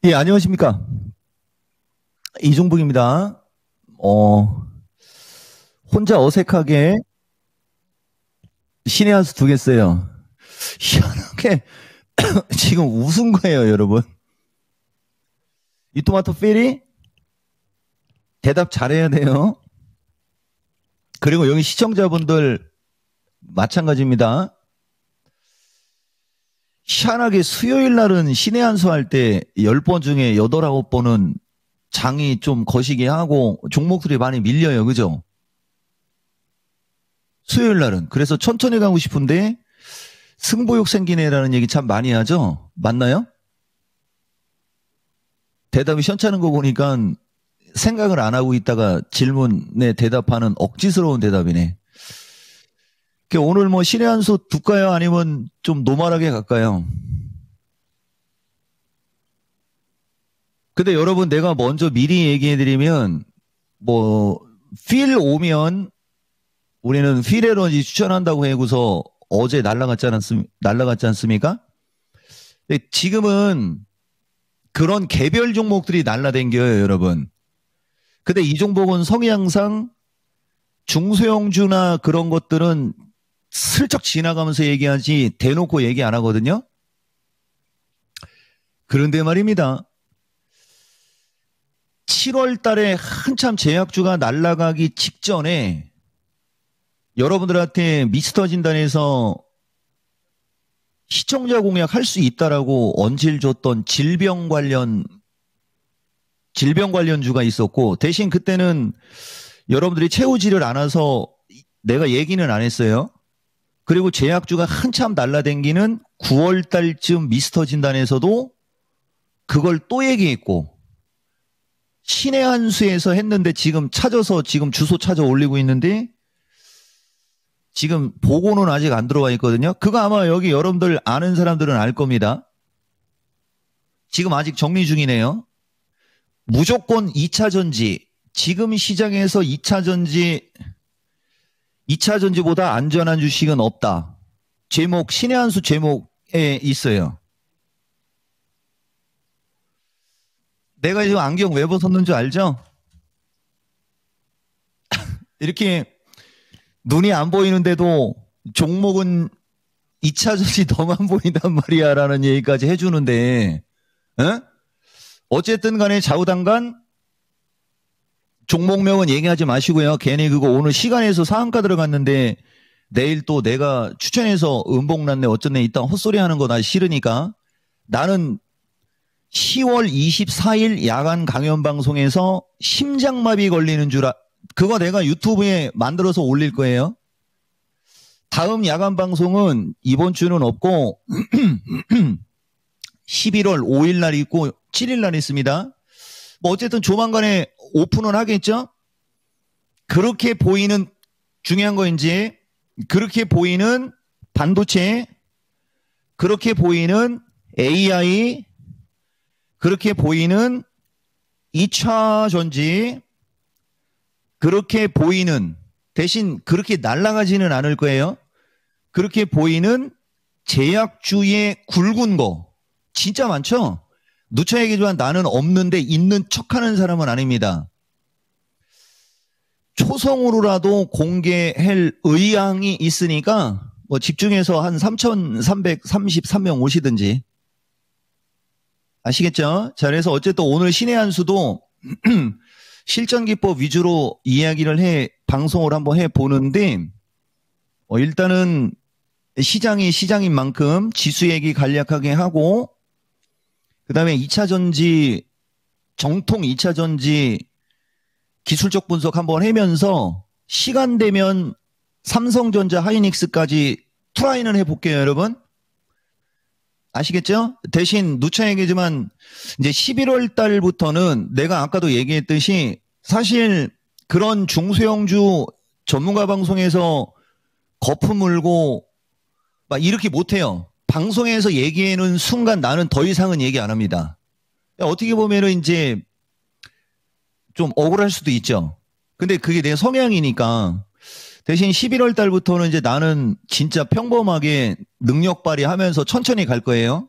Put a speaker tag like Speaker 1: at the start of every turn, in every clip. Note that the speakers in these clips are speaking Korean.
Speaker 1: 예, 안녕하십니까. 이종북입니다. 혼자 어색하게 신의 한 수 두겠어요. 희한하게 지금 웃은 거예요, 여러분. 이 토마토 페리 대답 잘해야 돼요. 그리고 여기 시청자분들 마찬가지입니다. 희한하게 수요일 날은 신의 한 수 할 때 10번 중에 8, 9번은 장이 좀 거시기 하고 종목들이 많이 밀려요. 그죠? 수요일 날은. 그래서 천천히 가고 싶은데 승부욕 생기네라는 얘기 참 많이 하죠? 맞나요? 대답이 시원찮은 거 보니까 생각을 안 하고 있다가 질문에 대답하는 억지스러운 대답이네. 오늘 뭐 신의 한 수 둘까요? 아니면 좀 노멀하게 갈까요? 근데 여러분, 내가 먼저 미리 얘기해드리면 필 오면 우리는 필 에너지 추천한다고 해고서 어제 날라갔지 않습니까? 근데 지금은 그런 개별 종목들이 날라댕겨요, 여러분. 근데 이 종목은 성향상 중소형주나 그런 것들은 슬쩍 지나가면서 얘기하지 대놓고 얘기 안 하거든요. 그런데 말입니다. 7월 달에 한참 제약주가 날아가기 직전에 여러분들한테 미스터 진단에서 시청자 공약 할 수 있다라고 언질 줬던 질병 관련주가 있었고, 대신 그때는 여러분들이 채우지를 않아서 내가 얘기는 안 했어요. 그리고 제약주가 한참 날라댕기는 9월 달쯤 미스터 진단에서도 그걸 또 얘기했고, 신의 한 수에서 했는데 지금 찾아서 지금 주소 찾아 올리고 있는데 지금 보고는 아직 안 들어와 있거든요. 그거 아마 여기 여러분들 아는 사람들은 알 겁니다. 지금 아직 정리 중이네요. 무조건 2차 전지, 지금 시장에서 2차 전지보다 안전한 주식은 없다. 제목, 신의 한 수 제목에 있어요. 내가 지금 안경 왜 벗었는 줄 알죠? 이렇게 눈이 안 보이는데도 종목은 2차 전지 너만 보인단 말이야 라는 얘기까지 해주는데, 어쨌든 간에 좌우당간 종목명은 얘기하지 마시고요. 괜히 그거 오늘 시간에서 상한가 들어갔는데 내일 또 내가 추천해서 음봉났네 어쩌네 이따 헛소리 하는 거 나 싫으니까. 나는 10월 24일 야간 강연 방송에서 심장마비 걸리는 그거 내가 유튜브에 만들어서 올릴 거예요. 다음 야간 방송은 이번 주는 없고 11월 5일 날 있고 7일 날 있습니다. 어쨌든 조만간에 오픈은 하겠죠? 그렇게 보이는, 중요한 거 이제 그렇게 보이는 반도체, 그렇게 보이는 AI, 그렇게 보이는 2차 전지, 그렇게 보이는, 대신 그렇게 날아가지는 않을 거예요. 그렇게 보이는 제약주의 굵은 거 진짜 많죠? 누차 얘기지만 나는 없는데 있는 척하는 사람은 아닙니다. 초성으로라도 공개할 의향이 있으니까 집중해서 한 3,333명 오시든지. 아시겠죠? 자, 그래서 어쨌든 오늘 신의 한 수도 실전기법 위주로 이야기를 방송을 한번 해보는데, 일단은 시장이 시장인 만큼 지수 얘기 간략하게 하고, 그 다음에 2차 전지, 정통 2차 전지 기술적 분석 한번 하면서 시간 되면 삼성전자 하이닉스까지 트라이는 해볼게요, 여러분. 아시겠죠? 대신 누차 얘기지만 이제 11월 달부터는 내가 아까도 얘기했듯이 사실 그런 중소형주 전문가 방송에서 거품 물고 막 이렇게 못해요. 방송에서 얘기하는 순간 나는 더 이상은 얘기 안 합니다. 어떻게 보면은 이제 좀 억울할 수도 있죠. 근데 그게 내 성향이니까. 대신 11월 달부터는 이제 나는 진짜 평범하게 능력 발휘하면서 천천히 갈 거예요.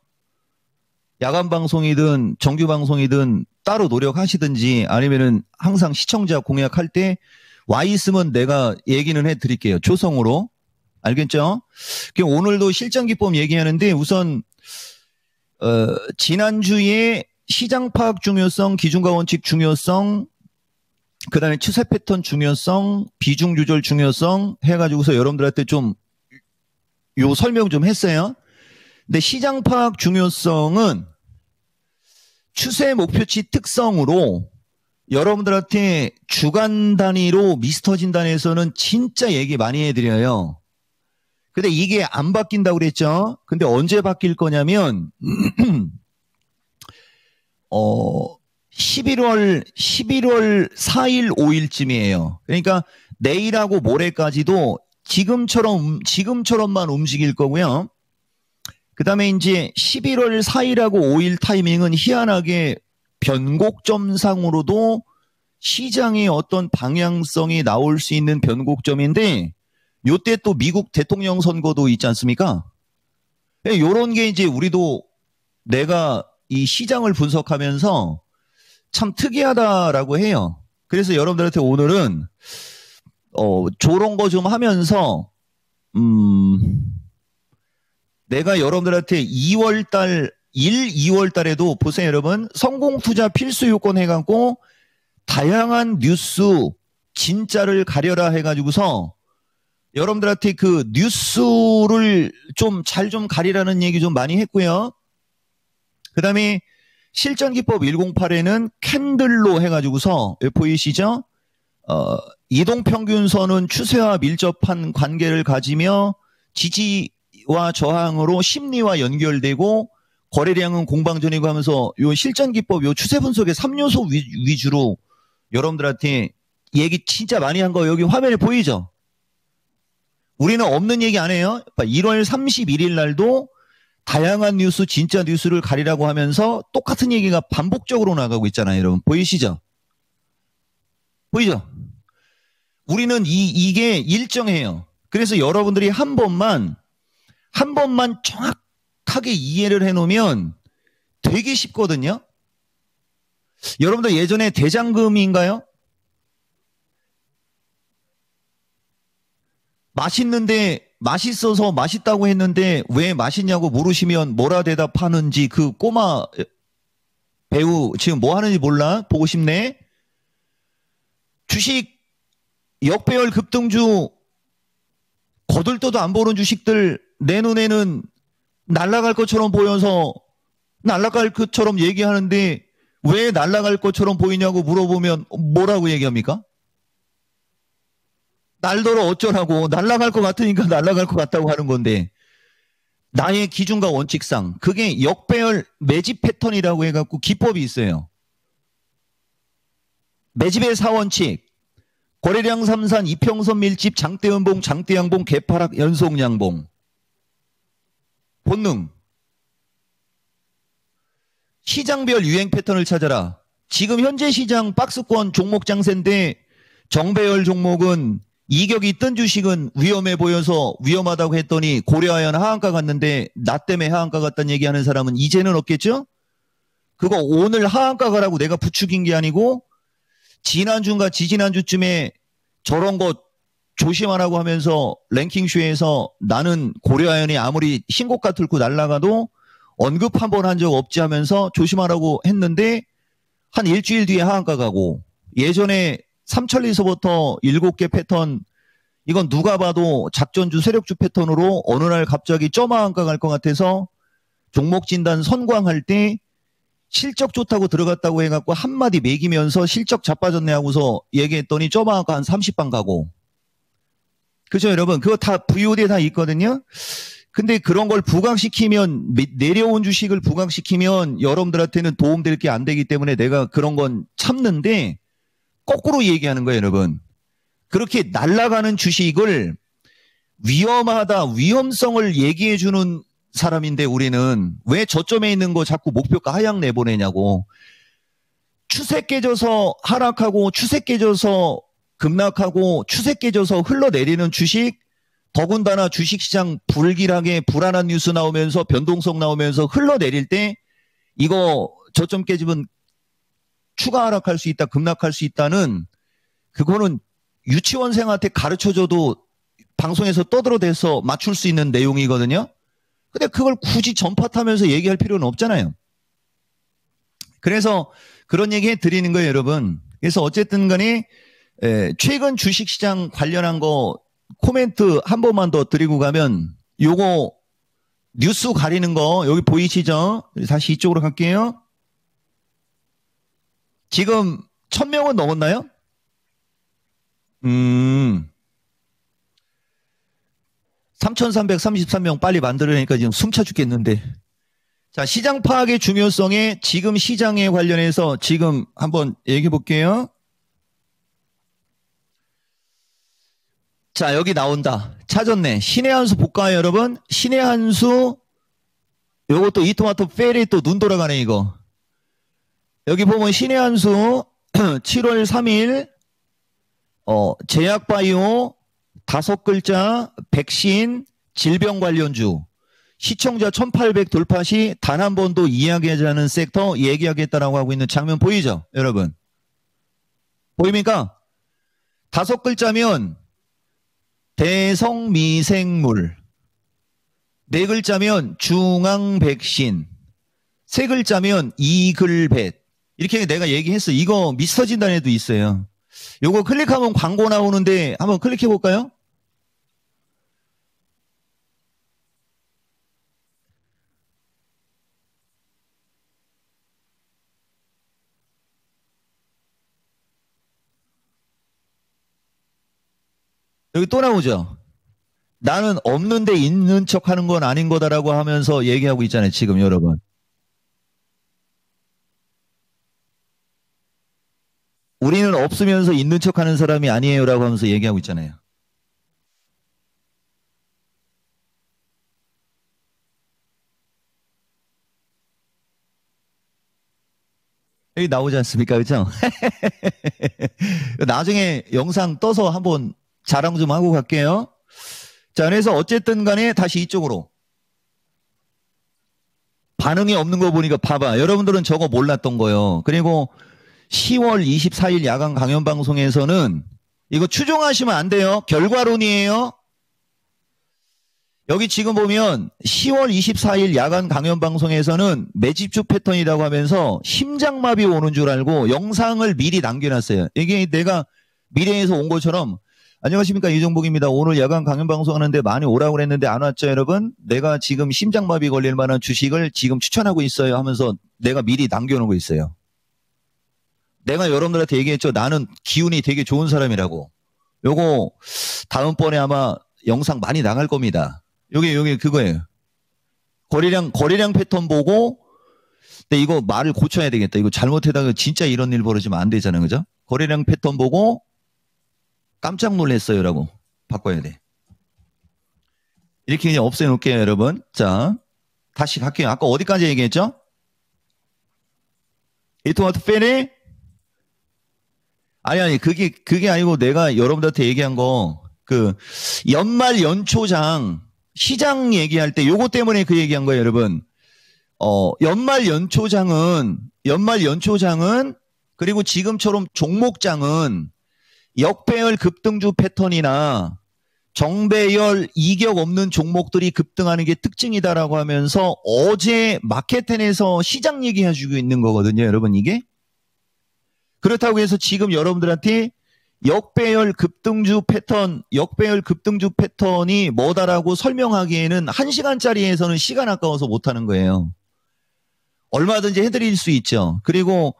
Speaker 1: 야간 방송이든 정규 방송이든 따로 노력하시든지 아니면은 항상 시청자 공약할 때 와 있으면 내가 얘기는 해드릴게요. 초성으로. 알겠죠? 오늘도 실전 기법 얘기하는데 우선 지난주에 시장 파악 중요성, 기준과 원칙 중요성, 그 다음에 추세 패턴 중요성, 비중 조절 중요성 해가지고서 여러분들한테 좀 요 설명 좀 했어요. 근데 시장 파악 중요성은 추세 목표치 특성으로 여러분들한테 주간 단위로 미스터 진단에서는 진짜 얘기 많이 해드려요. 근데 이게 안 바뀐다고 그랬죠? 근데 언제 바뀔 거냐면 11월 4일 5일쯤이에요. 그러니까 내일하고 모레까지도 지금처럼만 움직일 거고요. 그 다음에 이제 11월 4일하고 5일 타이밍은 희한하게 변곡점상으로도 시장의 어떤 방향성이 나올 수 있는 변곡점인데 요때 또 미국 대통령 선거도 있지 않습니까? 요런 게 이제 우리도 내가 이 시장을 분석하면서 참 특이하다라고 해요. 그래서 여러분들한테 오늘은 저런 거 좀 하면서 내가 여러분들한테 2월 달에도 보세요, 여러분. 성공투자 필수 요건 해갖고 다양한 뉴스 진짜를 가려라 해가지고서 여러분들한테 그 뉴스를 좀 잘 좀 가리라는 얘기 좀 많이 했고요. 그 다음에 실전기법 108에는 캔들로 해가지고서 보이시죠? 이동평균선은 추세와 밀접한 관계를 가지며 지지와 저항으로 심리와 연결되고 거래량은 공방전이고 하면서 요 실전기법 요 추세 분석의 3요소 위주로 여러분들한테 얘기 진짜 많이 한 거 여기 화면에 보이죠? 우리는 없는 얘기 안 해요. 1월 31일 날도 다양한 뉴스, 진짜 뉴스를 가리라고 하면서 똑같은 얘기가 반복적으로 나가고 있잖아요. 여러분 보이시죠? 보이죠? 우리는 이게 일정해요. 그래서 여러분들이 한 번만 정확하게 이해를 해놓으면 되게 쉽거든요. 여러분들 예전에 대장금인가요? 맛있는데 맛있어서 맛있다고 했는데 왜 맛있냐고 물으시면 뭐라 대답하는지 그 꼬마 배우 지금 뭐 하는지 몰라? 보고 싶네. 주식 역배열 급등주 거들떠도 안 보는 주식들 내 눈에는 날아갈 것처럼 보여서 날아갈 것처럼 얘기하는데 왜 날아갈 것처럼 보이냐고 물어보면 뭐라고 얘기합니까? 날더러 어쩌라고 날아갈 것 같으니까 날아갈 것 같다고 하는 건데 나의 기준과 원칙상 그게 역배열 매집 패턴이라고 해갖고 기법이 있어요. 매집의 4원칙 거래량 삼산 이평선 밀집 장대연봉 장대양봉 개파락 연속양봉 본능 시장별 유행 패턴을 찾아라. 지금 현재 시장 박스권 종목 장세인데 정배열 종목은 이격이 뜬 주식은 위험해 보여서 위험하다고 했더니 고려하연 하한가 갔는데 나 때문에 하한가 갔다는 얘기하는 사람은 이제는 없겠죠? 그거 오늘 하한가 가라고 내가 부추긴 게 아니고 지난주인가 지지난주쯤에 저런 거 조심하라고 하면서 랭킹쇼에서 나는 고려하연이 아무리 신고가 뚫고 날아가도 언급 한 번 한 적 없지 하면서 조심하라고 했는데 한 일주일 뒤에 하한가 가고 예전에 삼천리서부터 7개 패턴 이건 누가 봐도 작전주 세력주 패턴으로 어느 날 갑자기 점하한가 갈 것 같아서 종목 진단 선광할 때 실적 좋다고 들어갔다고 해갖고 한마디 매기면서 실적 자빠졌네 하고서 얘기했더니 점하한가 한 30방 가고 그죠 여러분? 그거 다 VOD에 다 있거든요. 근데 그런 걸 부각시키면 내려온 주식을 부각시키면 여러분들한테는 도움될 게 안 되기 때문에 내가 그런 건 참는데 거꾸로 얘기하는 거예요, 여러분. 그렇게 날아가는 주식을 위험하다, 위험성을 얘기해 주는 사람인데 우리는 왜 저점에 있는 거 자꾸 목표가 하향 내보내냐고. 추세 깨져서 하락하고 추세 깨져서 급락하고 추세 깨져서 흘러내리는 주식 더군다나 주식시장 불길하게 불안한 뉴스 나오면서 변동성 나오면서 흘러내릴 때 이거 저점 깨지면 추가 하락할 수 있다, 급락할 수 있다는 그거는 유치원생한테 가르쳐줘도 방송에서 떠들어대서 맞출 수 있는 내용이거든요. 근데 그걸 굳이 전파 타면서 얘기할 필요는 없잖아요. 그래서 그런 얘기 해드리는 거예요, 여러분. 그래서 어쨌든 간에 최근 주식시장 관련한 거 코멘트 한 번만 더 드리고 가면 요거 뉴스 가리는 거 여기 보이시죠? 다시 이쪽으로 갈게요. 지금 1000명은 넘었나요? 3,333명 빨리 만들어내니까 지금 숨차 죽겠는데. 자, 시장 파악의 중요성에 지금 시장에 관련해서 지금 한번 얘기해 볼게요. 자, 여기 나온다. 찾았네. 신의 한 수 볼까요, 여러분? 신의 한 수, 요것도 이토마토 페리 또 눈 돌아가네, 이거. 여기 보면 신의 한 수, 7월 3일, 제약바이오, 5글자, 백신, 질병 관련주, 시청자 1800 돌파 시 단 한 번도 이야기하지 않은 섹터 얘기하겠다라고 하고 있는 장면 보이죠, 여러분? 보입니까? 5글자면 대성미생물, 4글자면 중앙백신, 3글자면 이글벳. 이렇게 내가 얘기했어. 이거 미스터 진단에도 있어요. 요거 클릭하면 광고 나오는데 한번 클릭해 볼까요? 여기 또 나오죠. 나는 없는데 있는 척 하는 건 아닌 거다라고 하면서 얘기하고 있잖아요, 지금 여러분. 우리는 없으면서 있는 척 하는 사람이 아니에요라고 하면서 얘기하고 있잖아요. 여기 나오지 않습니까? 그죠? 나중에 영상 떠서 한번 자랑 좀 하고 갈게요. 자, 그래서 어쨌든 간에 다시 이쪽으로. 반응이 없는 거 보니까 봐봐. 여러분들은 저거 몰랐던 거예요. 그리고 10월 24일 야간 강연 방송에서는 이거 추종하시면 안 돼요. 결과론이에요. 여기 지금 보면 10월 24일 야간 강연 방송에서는 매집주 패턴이라고 하면서 심장마비 오는 줄 알고 영상을 미리 남겨놨어요. 이게 내가 미래에서 온 것처럼 안녕하십니까, 이종복입니다. 오늘 야간 강연 방송하는데 많이 오라고 그랬는데 안 왔죠, 여러분? 내가 지금 심장마비 걸릴 만한 주식을 지금 추천하고 있어요 하면서 내가 미리 남겨놓고 있어요. 내가 여러분들한테 얘기했죠. 나는 기운이 되게 좋은 사람이라고. 요거 다음번에 아마 영상 많이 나갈 겁니다. 여기 그거예요. 거래량 패턴 보고, 근데 이거 말을 고쳐야 되겠다. 이거 잘못해다가 진짜 이런 일 벌어지면 안 되잖아요. 그죠? 거래량 패턴 보고 깜짝 놀랐어요라고 바꿔야 돼. 이렇게 그냥 없애놓을게요, 여러분. 자, 다시 갈게요. 아까 어디까지 얘기했죠? 이토마토 페리? 아니, 그게 아니고 내가 여러분들한테 얘기한 거, 연말 연초장, 시장 얘기할 때 요거 때문에 그 얘기한 거예요, 여러분. 연말 연초장은, 그리고 지금처럼 종목장은 역배열 급등주 패턴이나 정배열 이격 없는 종목들이 급등하는 게 특징이다라고 하면서 어제 마켓텐에서 시장 얘기해주고 있는 거거든요, 여러분, 이게. 그렇다고 해서 지금 여러분들한테 역배열 급등주 패턴이 뭐다라고 설명하기에는 1시간짜리에서는 시간 아까워서 못하는 거예요. 얼마든지 해드릴 수 있죠. 그리고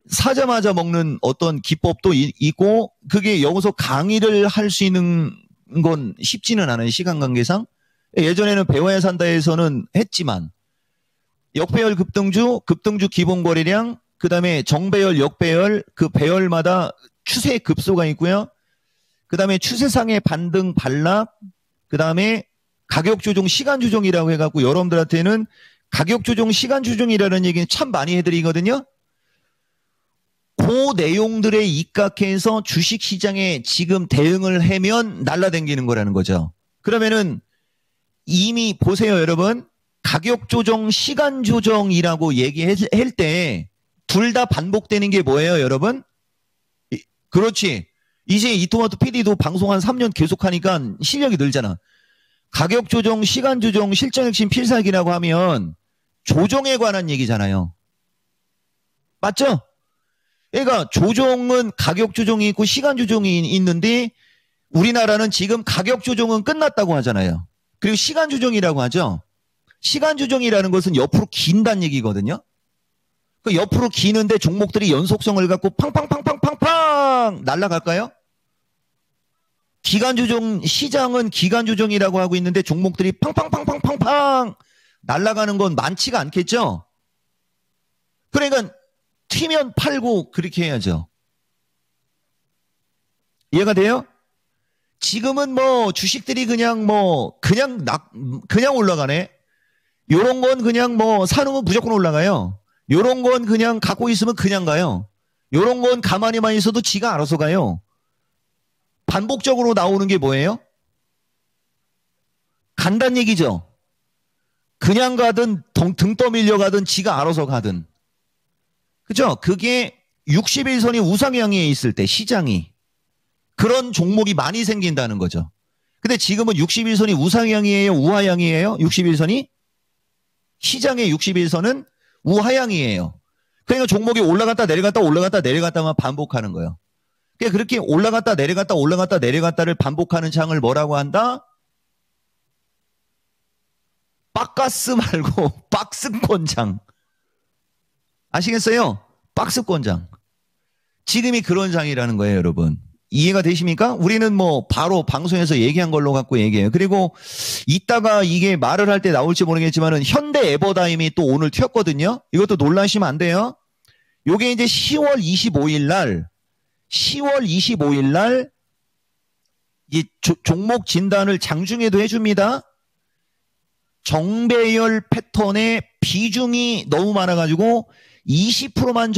Speaker 1: 사자마자 먹는 어떤 기법도 있고, 그게 여기서 강의를 할 수 있는 건 쉽지는 않아요, 시간 관계상. 예전에는 배워야 산다에서는 했지만, 역배열 급등주 기본 거래량, 그 다음에 정배열, 역배열, 그 배열마다 추세 급소가 있고요. 그 다음에 추세상의 반등, 반락, 그 다음에 가격 조정, 시간 조정이라고 해갖고 여러분들한테는 가격 조정, 시간 조정이라는 얘기는 참 많이 해드리거든요. 그 내용들에 입각해서 주식시장에 지금 대응을 하면 날라다니는 거라는 거죠. 그러면은 이미 보세요, 여러분. 가격 조정, 시간 조정이라고 얘기할 때 둘 다 반복되는 게 뭐예요, 여러분? 그렇지. 이제 이토마토 PD도 방송 한 3년 계속 하니까 실력이 늘잖아. 가격 조정, 시간 조정, 실전 핵심 필살기라고 하면 조정에 관한 얘기잖아요. 맞죠? 그러니까 조정은 가격 조정이 있고 시간 조정이 있는데 우리나라는 지금 가격 조정은 끝났다고 하잖아요. 그리고 시간 조정이라고 하죠. 시간 조정이라는 것은 옆으로 긴다는 얘기거든요. 그 옆으로 기는데 종목들이 연속성을 갖고 팡팡팡팡팡팡 날아갈까요? 기간 조정, 시장은 기간 조정이라고 하고 있는데 종목들이 팡팡팡팡팡팡 날아가는 건 많지가 않겠죠? 그러니까 튀면 팔고 그렇게 해야죠. 이해가 돼요? 지금은 뭐 주식들이 그냥 올라가네. 요런 건 그냥 뭐 사놓으면 무조건 올라가요. 요런 건 그냥 갖고 있으면 그냥 가요. 요런 건 가만히만 있어도 지가 알아서 가요. 반복적으로 나오는 게 뭐예요? 간단 얘기죠. 그냥 가든 등 떠밀려 가든 지가 알아서 가든. 그죠? 그게 60일선이 우상향에 있을 때 시장이 그런 종목이 많이 생긴다는 거죠. 근데 지금은 60일선이 우상향이에요? 우하향이에요? 60일선이? 시장의 60일선은 우하향이에요. 그러니까 종목이 올라갔다 내려갔다 올라갔다 내려갔다만 반복하는 거예요. 그러니까 그렇게 올라갔다 내려갔다 올라갔다 내려갔다를 반복하는 장을 뭐라고 한다? 박가스 말고 박스권장. 아시겠어요? 박스권장. 지금이 그런 장이라는 거예요, 여러분. 이해가 되십니까? 우리는 뭐 바로 방송에서 얘기한 걸로 갖고 얘기해요. 그리고 이따가 이게 말을 할 때 나올지 모르겠지만은 현대 에버다임이 또 오늘 튀었거든요. 이것도 놀라시면 안 돼요. 요게 이제 10월 25일 날 이 종목 진단을 장중에도 해줍니다. 정배열 패턴의 비중이 너무 많아가지고 20%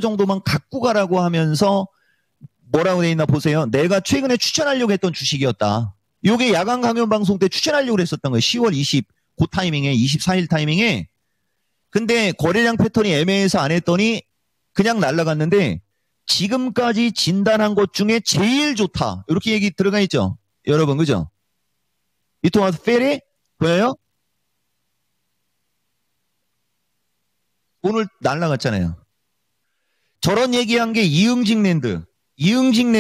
Speaker 1: 정도만 갖고 가라고 하면서 뭐라고 돼 있나 보세요. 내가 최근에 추천하려고 했던 주식이었다. 요게 야간 강연 방송 때 추천하려고 했었던 거예요. 10월 20, 그 타이밍에, 24일 타이밍에. 근데 거래량 패턴이 애매해서 안 했더니 그냥 날아갔는데 지금까지 진단한 것 중에 제일 좋다. 이렇게 얘기 들어가 있죠. 여러분, 그죠? 이토마토 페리? 보여요? 오늘 날아갔잖아요. 저런 얘기한 게 이응직 랜드. 이응직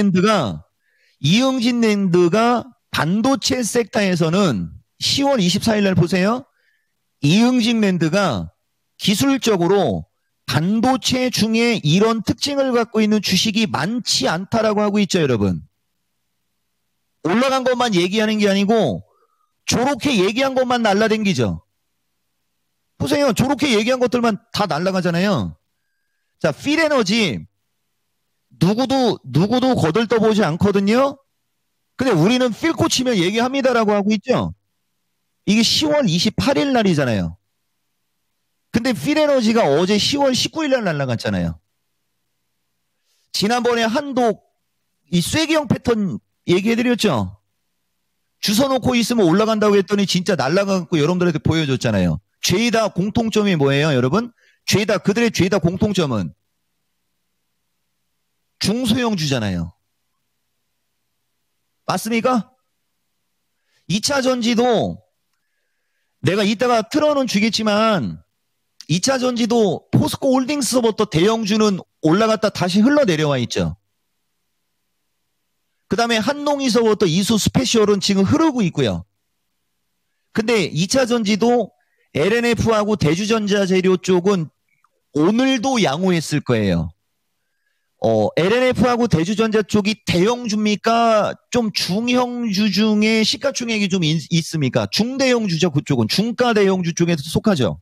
Speaker 1: 랜드가 반도체 섹터에서는 10월 24일 날 보세요. 이응직 랜드가 기술적으로 반도체 중에 이런 특징을 갖고 있는 주식이 많지 않다라고 하고 있죠, 여러분. 올라간 것만 얘기하는 게 아니고 저렇게 얘기한 것만 날라댕기죠. 보세요. 저렇게 얘기한 것들만 다 날라가잖아요. 자, 필에너지 누구도 거들떠보지 않거든요. 근데 우리는 필코 치면 얘기합니다라고 하고 있죠. 이게 10월 28일 날이잖아요. 근데 필에너지가 어제 10월 19일 날 날라갔잖아요. 지난번에 한독 이 쐐기형 패턴 얘기해드렸죠. 주워놓고 있으면 올라간다고 했더니 진짜 날라가고 여러분들한테 보여줬잖아요. 죄다 공통점이 뭐예요, 여러분? 그들의 죄다 공통점은 중소형주잖아요. 맞습니까? 2차 전지도 내가 이따가 틀어는 주겠지만 2차 전지도 포스코 홀딩스부터 대형주는 올라갔다 다시 흘러내려와 있죠. 그 다음에 한농이서부터 이수 스페셜은 지금 흐르고 있고요. 근데 2차 전지도 LNF하고 대주전자재료 쪽은 오늘도 양호했을 거예요. LNF하고 대주전자 쪽이 대형주입니까? 좀 중형주 중에 시가총액이 좀 있습니까? 중대형주죠. 그쪽은 중가대형주 쪽에 속하죠.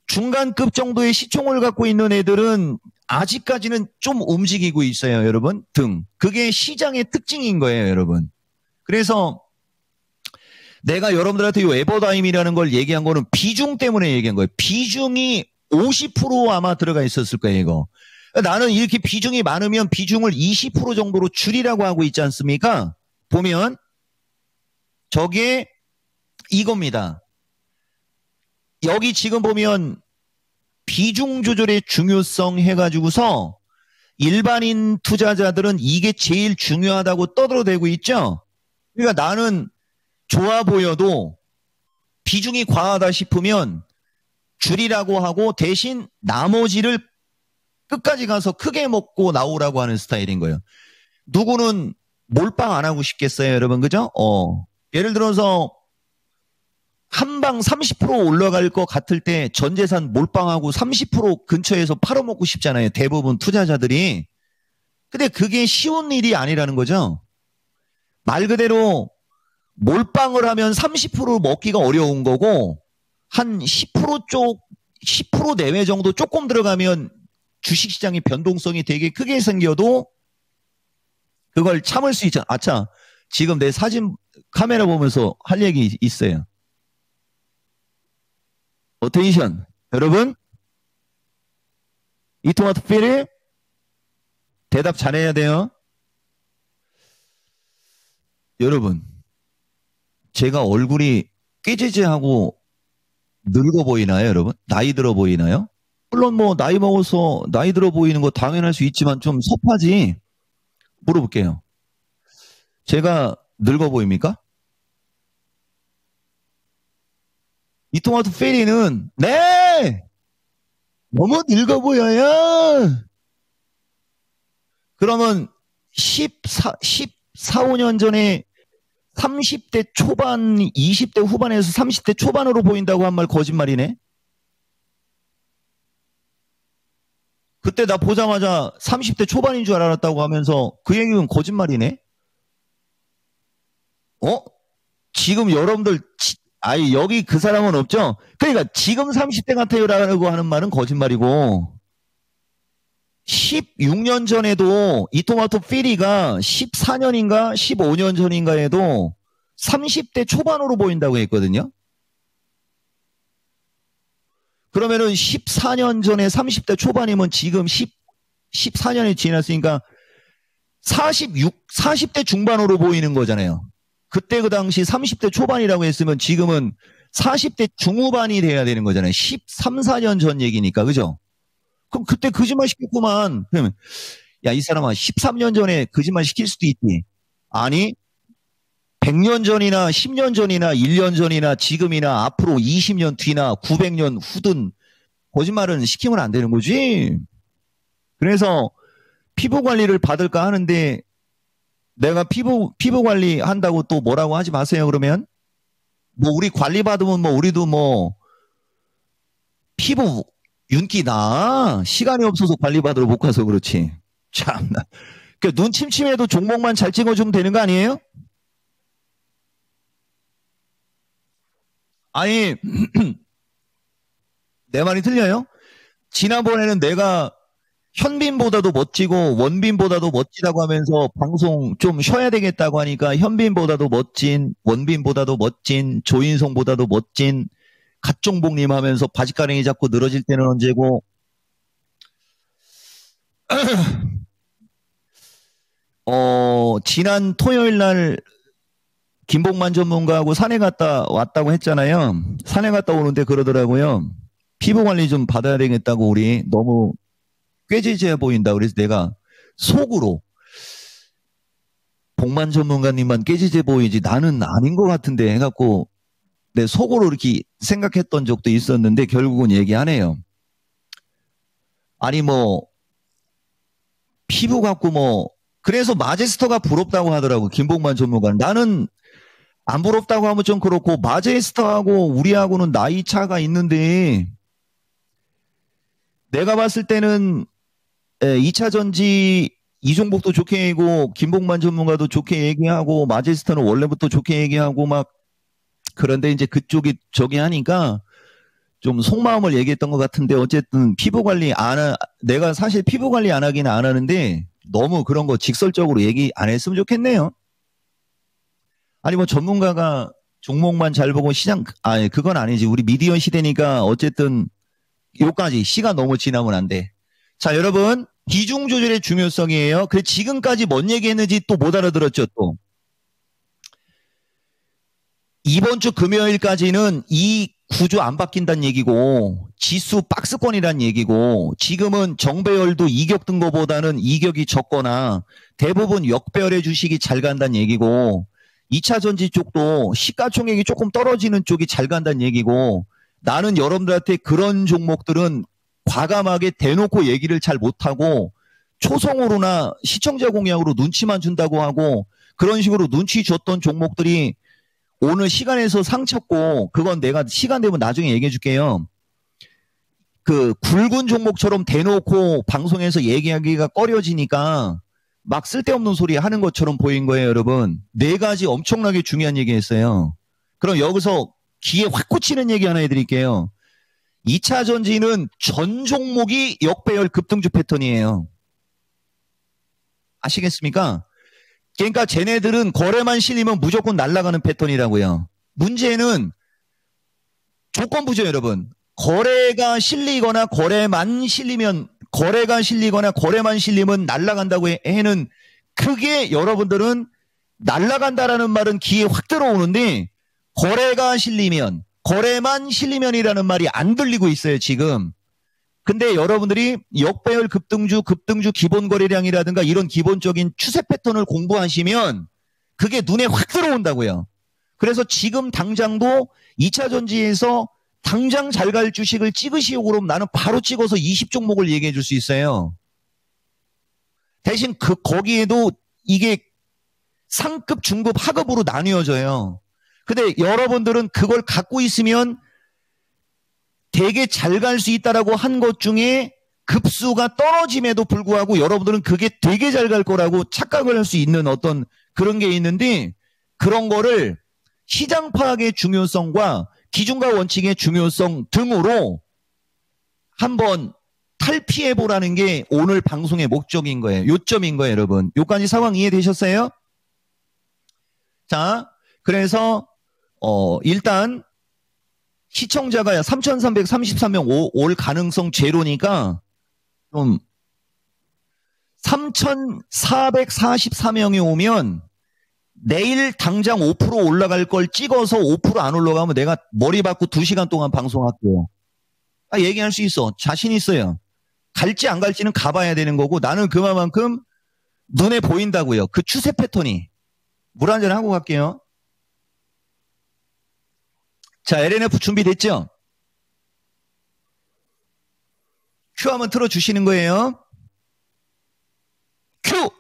Speaker 1: 중간급 정도의 시총을 갖고 있는 애들은 아직까지는 좀 움직이고 있어요, 여러분. 그게 시장의 특징인 거예요, 여러분. 그래서 내가 여러분들한테 이 에버다임이라는 걸 얘기한 거는 비중 때문에 얘기한 거예요. 비중이 50% 아마 들어가 있었을 거예요, 이거. 나는 이렇게 비중이 많으면 비중을 20% 정도로 줄이라고 하고 있지 않습니까? 보면 저게 이겁니다. 여기 지금 보면 비중 조절의 중요성 해가지고서 일반인 투자자들은 이게 제일 중요하다고 떠들어대고 있죠. 그러니까 나는 좋아 보여도 비중이 과하다 싶으면 줄이라고 하고 대신 나머지를 끝까지 가서 크게 먹고 나오라고 하는 스타일인 거예요. 누구는 몰빵 안 하고 싶겠어요, 여러분? 그죠? 예를 들어서 한 방 30% 올라갈 것 같을 때 전 재산 몰빵하고 30% 근처에서 팔아먹고 싶잖아요. 대부분 투자자들이. 근데 그게 쉬운 일이 아니라는 거죠. 말 그대로 몰빵을 하면 30% 먹기가 어려운 거고 한 10% 내외 정도 조금 들어가면 주식시장의 변동성이 되게 크게 생겨도 그걸 참을 수 있잖아. 아차, 지금 내 사진 카메라 보면서 할 얘기 있어요. 어텐션. 여러분, 이 토마토 필 대답 잘해야 돼요. 여러분, 제가 얼굴이 꾀지지하고 늙어 보이나요, 여러분? 나이 들어 보이나요? 물론 뭐 나이 먹어서 나이 들어 보이는 거 당연할 수 있지만 좀 섭하지. 물어볼게요. 제가 늙어 보입니까? 이 토마토 페리는 네! 너무 늙어 보여요. 그러면 14, 15년 전에 30대 초반, 20대 후반에서 30대 초반으로 보인다고 한 말 거짓말이네. 그때 나 보자마자 30대 초반인 줄 알았다고 하면서 그 얘기는 거짓말이네. 지금 여러분들 아니 여기 그 사람은 없죠? 그러니까 지금 30대 같아요라고 하는 말은 거짓말이고 16년 전에도 이 토마토 피리가 14년인가 15년 전인가에도 30대 초반으로 보인다고 했거든요. 그러면은 14년 전에 30대 초반이면 지금 14년이 지났으니까 40대 중반으로 보이는 거잖아요. 그때 그 당시 30대 초반이라고 했으면 지금은 40대 중후반이 돼야 되는 거잖아요. 13, 14년 전 얘기니까. 그죠? 그럼 그때 거짓말 시켰구만. 그러면 야, 이 사람아 13년 전에 거짓말 시킬 수도 있지. 아니 100년 전이나 10년 전이나 1년 전이나 지금이나 앞으로 20년 뒤나 900년 후든 거짓말은 시키면 안 되는 거지. 그래서 피부 관리를 받을까 하는데 내가 피부 관리 한다고 또 뭐라고 하지 마세요. 그러면 뭐 우리 관리 받으면 뭐 우리도 뭐 피부 윤기 나. 시간이 없어서 관리 받으러 못 가서 그렇지. 참나. 눈 침침해도 종목만 잘 찍어주면 되는 거 아니에요? 아니 내 말이 틀려요? 지난번에는 내가 현빈보다도 멋지고 원빈보다도 멋지다고 하면서 방송 좀 쉬어야 되겠다고 하니까 현빈보다도 멋진, 원빈보다도 멋진, 조인성보다도 멋진 갓종복님 하면서 바지가랭이 잡고 늘어질 때는 언제고 지난 토요일 날 김복만 전문가하고 산에 갔다 왔다고 했잖아요. 산에 갔다 오는데 그러더라고요. 피부 관리 좀 받아야 되겠다고 우리 너무 꾀지지해 보인다. 그래서 내가 속으로 복만 전문가님만 꾀지지해 보이지 나는 아닌 것 같은데 해갖고 내 속으로 이렇게 생각했던 적도 있었는데 결국은 얘기 안 해요. 아니 뭐 피부 갖고 뭐 그래서 마제스터가 부럽다고 하더라고. 김복만 전문가는. 나는 안 부럽다고 하면 좀 그렇고 마제스터하고 우리하고는 나이 차가 있는데 내가 봤을 때는 2차 전지 이종복도 좋게 얘기하고 김복만 전문가도 좋게 얘기하고 마제스터는 원래부터 좋게 얘기하고 막 그런데 이제 그쪽이 저기 하니까 좀 속마음을 얘기했던 것 같은데 어쨌든 피부 관리 내가 사실 피부 관리 안 하긴 안 하는데 너무 그런 거 직설적으로 얘기 안 했으면 좋겠네요. 아니 뭐 전문가가 종목만 잘 보고 시장 그건 아니지. 우리 미디어 시대니까 어쨌든 요까지 시간 너무 지나면 안 돼. 자 여러분 비중 조절의 중요성이에요. 그래 지금까지 뭔 얘기했는지 또 못 알아들었죠 또. 이번 주 금요일까지는 이 구조 안 바뀐다는 얘기고 지수 박스권이란 얘기고 지금은 정배열도 이격 든 거보다는 이격이 적거나 대부분 역배열의 주식이 잘 간다는 얘기고 2차 전지 쪽도 시가총액이 조금 떨어지는 쪽이 잘 간다는 얘기고 나는 여러분들한테 그런 종목들은 과감하게 대놓고 얘기를 잘 못하고 초성으로나 시청자 공약으로 눈치만 준다고 하고 그런 식으로 눈치 줬던 종목들이 오늘 시간에서 상쳤고 그건 내가 시간 되면 나중에 얘기해 줄게요. 그 굵은 종목처럼 대놓고 방송에서 얘기하기가 꺼려지니까 막 쓸데없는 소리 하는 것처럼 보인 거예요, 여러분. 4가지 엄청나게 중요한 얘기 했어요. 그럼 여기서 귀에 확 꽂히는 얘기 하나 해드릴게요. 2차 전지는 전 종목이 역배열 급등주 패턴이에요. 아시겠습니까? 그러니까 쟤네들은 거래만 실리면 무조건 날아가는 패턴이라고요. 문제는 조건부죠, 여러분. 거래가 실리거나 거래만 실리면 날아간다고 해는 크게 여러분들은 날아간다라는 말은 귀에 확 들어오는데 거래가 실리면 거래만 실리면이라는 말이 안 들리고 있어요, 지금. 근데 여러분들이 역배열 급등주 기본 거래량이라든가 이런 기본적인 추세 패턴을 공부하시면 그게 눈에 확 들어온다고요. 그래서 지금 당장도 2차 전지에서 당장 잘 갈 주식을 찍으시오 그러면 나는 바로 찍어서 20종목을 얘기해 줄 수 있어요. 대신 거기에도 이게 상급, 중급, 하급으로 나뉘어져요. 근데 여러분들은 그걸 갖고 있으면 되게 잘 갈 수 있다라고 한 것 중에 급수가 떨어짐에도 불구하고 여러분들은 그게 되게 잘 갈 거라고 착각을 할 수 있는 어떤 그런 게 있는데 그런 거를 시장 파악의 중요성과 기준과 원칙의 중요성 등으로 한번 탈피해보라는 게 오늘 방송의 목적인 거예요. 요점인 거예요, 여러분. 요까지 상황 이해되셨어요? 자, 그래서 일단 시청자가 3,333명 올 가능성 제로니까 좀 3,444명이 오면 내일 당장 5% 올라갈 걸 찍어서 5% 안 올라가면 내가 머리 받고 2시간 동안 방송할게요. 얘기할 수 있어. 자신 있어요. 갈지 안 갈지는 가봐야 되는 거고 나는 그만큼 눈에 보인다고요. 그 추세 패턴이. 물 한잔 하고 갈게요. 자, LNF 준비됐죠? 큐 한번 틀어주시는 거예요. 큐!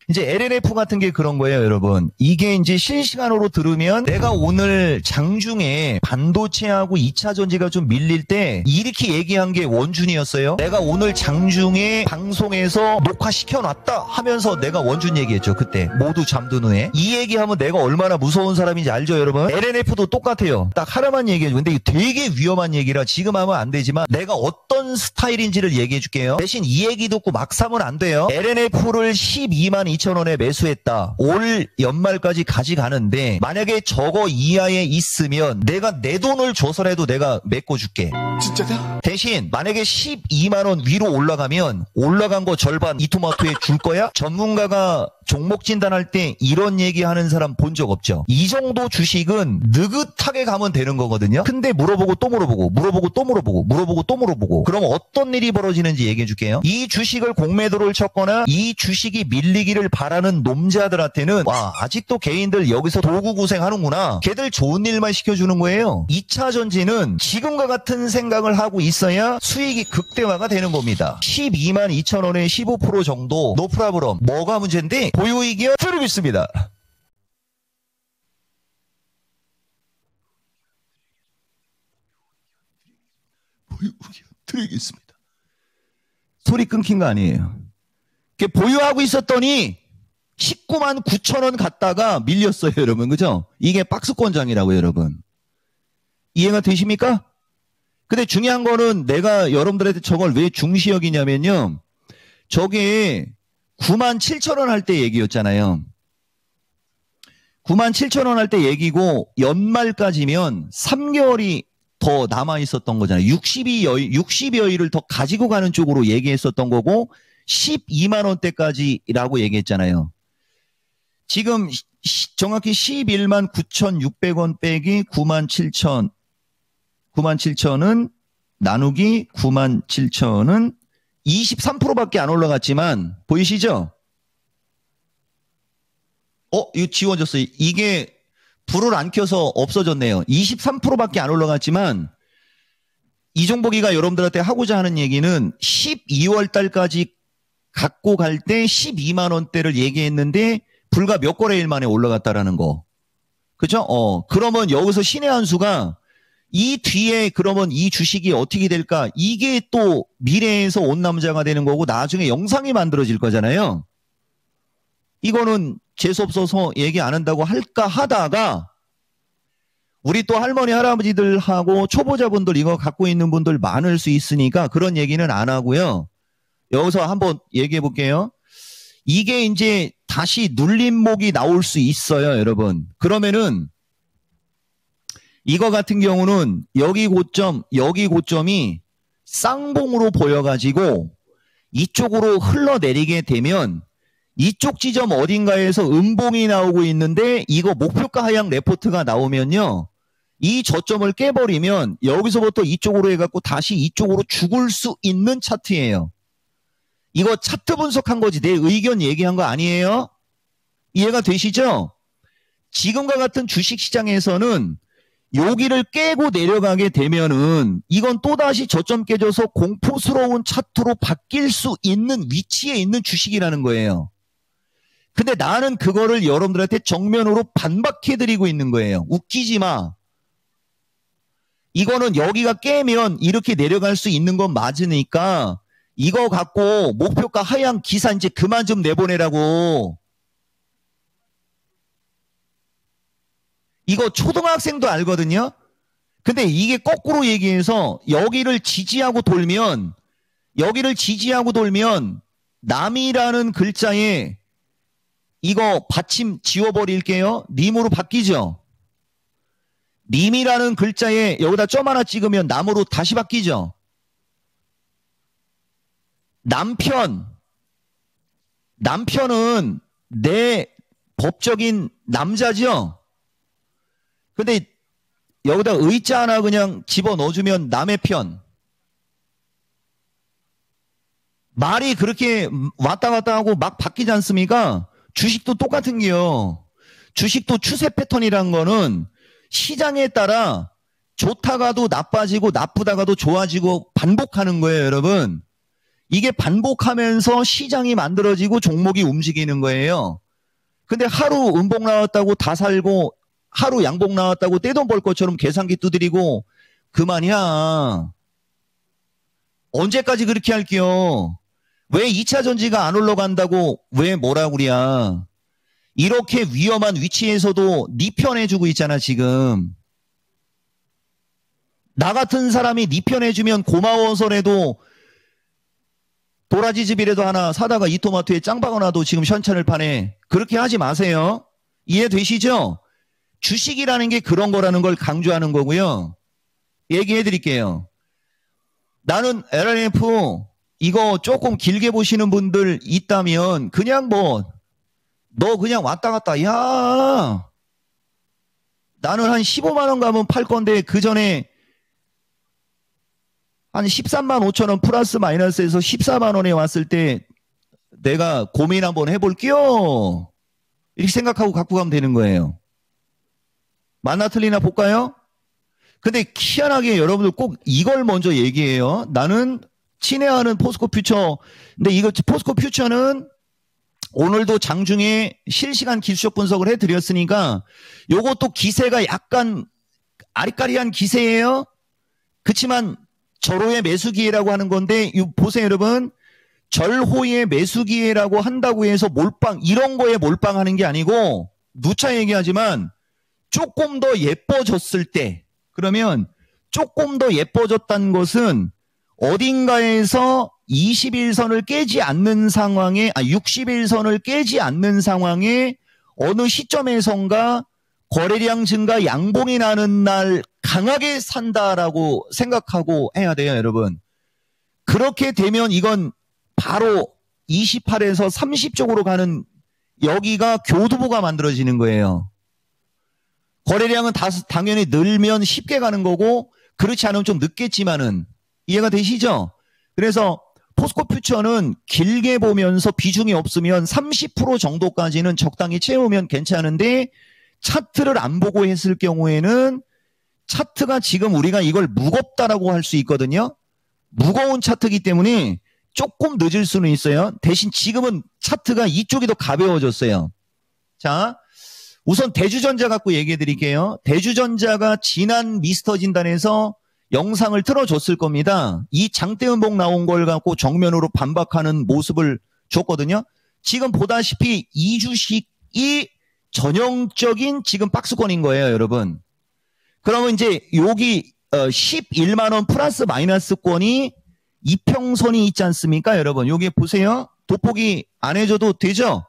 Speaker 1: 이제 LNF 같은 게 그런 거예요, 여러분. 이게 이제 실시간으로 들으면 내가 오늘 장중에 반도체하고 2차 전지가 좀 밀릴 때 이렇게 얘기한 게 원준이었어요. 내가 오늘 장중에 방송에서 녹화시켜놨다 하면서 내가 원준 얘기했죠, 그때. 모두 잠든 후에. 이 얘기하면 내가 얼마나 무서운 사람인지 알죠, 여러분? LNF도 똑같아요. 딱 하나만 얘기해줘. 근데 이거 되게 위험한 얘기라 지금 하면 안 되지만 내가 어떤 스타일인지를 얘기해 줄게요. 대신 이 얘기 듣고 막 사면 안 돼요. LNF를 12만 2,000원에 매수했다. 올 연말까지 가져가는데 만약에 저거 이하에 있으면 내가 내 돈을 줘서라도 내가 메꿔줄게. 진짜냐? 대신 만약에 12만원 위로 올라가면 올라간 거 절반 이토마토에 줄 거야? 전문가가 종목 진단할 때 이런 얘기하는 사람 본 적 없죠? 이 정도 주식은 느긋하게 가면 되는 거거든요. 근데 물어보고 또 물어보고 물어보고 또 물어보고 물어보고 또 물어보고 그럼 어떤 일이 벌어지는지 얘기해 줄게요. 이 주식을 공매도를 쳤거나 이 주식이 밀리기를 바라는 놈자들한테는 와 아직도 개인들 여기서 도구 고생하는구나. 걔들 좋은 일만 시켜주는 거예요. 2차 전지는 지금과 같은 생각을 하고 있어야 수익이 극대화가 되는 겁니다. 12만 2천원에 15% 정도 노프라브럼 뭐가 문제인데 보유이익이요? 드리고 있습니다. 보유이익이요? 드리겠습니다. 소리 끊긴 거 아니에요. 보유하고 있었더니 19만 9천원 갔다가 밀렸어요, 여러분. 그죠? 이게 박스권장이라고요, 여러분. 이해가 되십니까? 근데 중요한 거는 내가 여러분들한테 저걸 왜 중시 여기냐면요. 저게 9만 7천원 할 때 얘기였잖아요. 9만 7천원 할 때 얘기고 연말까지면 3개월이 더 남아 있었던 거잖아요. 60여일을 더 가지고 가는 쪽으로 얘기했었던 거고 12만 원대까지라고 얘기했잖아요. 지금 정확히 11만 9,600원 빼기 9만 7천은 나누기 9만 7천은 23%밖에 안 올라갔지만 보이시죠? 이거 지워졌어요. 이게 불을 안 켜서 없어졌네요. 23%밖에 안 올라갔지만 이종복이가 여러분들한테 하고자 하는 얘기는 12월 달까지 갖고 갈 때 12만 원대를 얘기했는데 불과 몇 거래일 만에 올라갔다라는 거. 그죠? 그러면 여기서 신의 한 수가 이 뒤에 그러면 이 주식이 어떻게 될까? 이게 또 미래에서 온 남자가 되는 거고 나중에 영상이 만들어질 거잖아요. 이거는 재수없어서 얘기 안 한다고 할까 하다가 우리 또 할머니 할아버지들하고 초보자분들 이거 갖고 있는 분들 많을 수 있으니까 그런 얘기는 안 하고요. 여기서 한번 얘기해 볼게요. 이게 이제 다시 눌림목이 나올 수 있어요, 여러분. 그러면은 이거 같은 경우는 여기 고점이 쌍봉으로 보여가지고 이쪽으로 흘러내리게 되면 이쪽 지점 어딘가에서 음봉이 나오고 있는데 이거 목표가 하향 레포트가 나오면요. 이 저점을 깨버리면 여기서부터 이쪽으로 해갖고 다시 이쪽으로 죽을 수 있는 차트예요. 이거 차트 분석한 거지 내 의견 얘기한 거 아니에요? 이해가 되시죠? 지금과 같은 주식시장에서는 여기를 깨고 내려가게 되면은 이건 또다시 저점 깨져서 공포스러운 차트로 바뀔 수 있는 위치에 있는 주식이라는 거예요. 근데 나는 그거를 여러분들한테 정면으로 반박해드리고 있는 거예요. 웃기지 마. 이거는 여기가 깨면 이렇게 내려갈 수 있는 건 맞으니까 이거 갖고 목표가 하향 기사 이제 그만 좀 내보내라고. 이거 초등학생도 알거든요. 근데 이게 거꾸로 얘기해서 여기를 지지하고 돌면 남이라는 글자에 이거 받침 지워버릴게요. 님으로 바뀌죠. 님이라는 글자에 여기다 점 하나 찍으면 남으로 다시 바뀌죠. 남편은 내 법적인 남자죠. 근데 여기다 의자 하나 그냥 집어넣어주면 남의 편. 말이 그렇게 왔다 갔다 하고 막 바뀌지 않습니까? 주식도 똑같은 게요. 주식도 추세 패턴이란 거는 시장에 따라 좋다가도 나빠지고 나쁘다가도 좋아지고 반복하는 거예요, 여러분. 이게 반복하면서 시장이 만들어지고 종목이 움직이는 거예요. 근데 하루 음봉 나왔다고 다 살고 하루 양봉 나왔다고 떼돈 벌 것처럼 계산기 두드리고 그만이야. 언제까지 그렇게 할게요? 왜 2차 전지가 안 올라간다고 왜 뭐라 그래야? 이렇게 위험한 위치에서도 네 편 해주고 있잖아 지금. 나 같은 사람이 네 편 해주면 고마워서라도 도라지집이라도 하나 사다가 이 토마토에 짱 박아놔도 지금 현찰을 파네. 그렇게 하지 마세요. 이해되시죠? 주식이라는 게 그런 거라는 걸 강조하는 거고요. 얘기해 드릴게요. 나는 LRF 이거 조금 길게 보시는 분들 있다면 그냥 너 그냥 왔다 갔다 야 나는 한 15만 원 가면 팔 건데 그 전에 한 13만 5천 원 플러스 마이너스에서 14만 원에 왔을 때 내가 고민 한번 해볼게요. 이렇게 생각하고 갖고 가면 되는 거예요. 맞나 틀리나 볼까요? 근데 희한하게 여러분들 꼭 이걸 먼저 얘기해요. 나는 친애하는 포스코 퓨처. 근데 이거 포스코 퓨처는 오늘도 장중에 실시간 기술적 분석을 해드렸으니까 요것도 기세가 약간 아리까리한 기세예요. 그렇지만 절호의 매수기회라고 하는 건데 보세요 여러분. 절호의 매수기회라고 한다고 해서 몰빵 이런 거에 몰빵하는 게 아니고 누차 얘기하지만 조금 더 예뻐졌을 때 그러면 조금 더 예뻐졌다는 것은 어딘가에서 21선을 깨지 않는 상황에 61선을 깨지 않는 상황에 어느 시점에선가 거래량 증가 양봉이 나는 날 강하게 산다라고 생각하고 해야 돼요 여러분. 그렇게 되면 이건 바로 28에서 30 쪽으로 가는 여기가 교두보가 만들어지는 거예요. 거래량은 당연히 늘면 쉽게 가는 거고 그렇지 않으면 좀 늦겠지만은 이해가 되시죠? 그래서 포스코 퓨처는 길게 보면서 비중이 없으면 30% 정도까지는 적당히 채우면 괜찮은데 차트를 안 보고 했을 경우에는 차트가 지금 우리가 이걸 무겁다라고 할 수 있거든요. 무거운 차트이기 때문에 조금 늦을 수는 있어요. 대신 지금은 차트가 이쪽이 더 가벼워졌어요. 자, 우선 대주전자 갖고 얘기해 드릴게요. 대주전자가 지난 미스터 진단에서 영상을 틀어줬을 겁니다. 이 장대음봉 나온 걸 갖고 정면으로 반박하는 모습을 줬거든요. 지금 보다시피 이 주식이 전형적인 지금 박스권인 거예요, 여러분. 그러면 이제 여기 11만 원 플러스 마이너스권이 이평선이 있지 않습니까, 여러분? 여기 보세요. 돋보기 안 해줘도 되죠?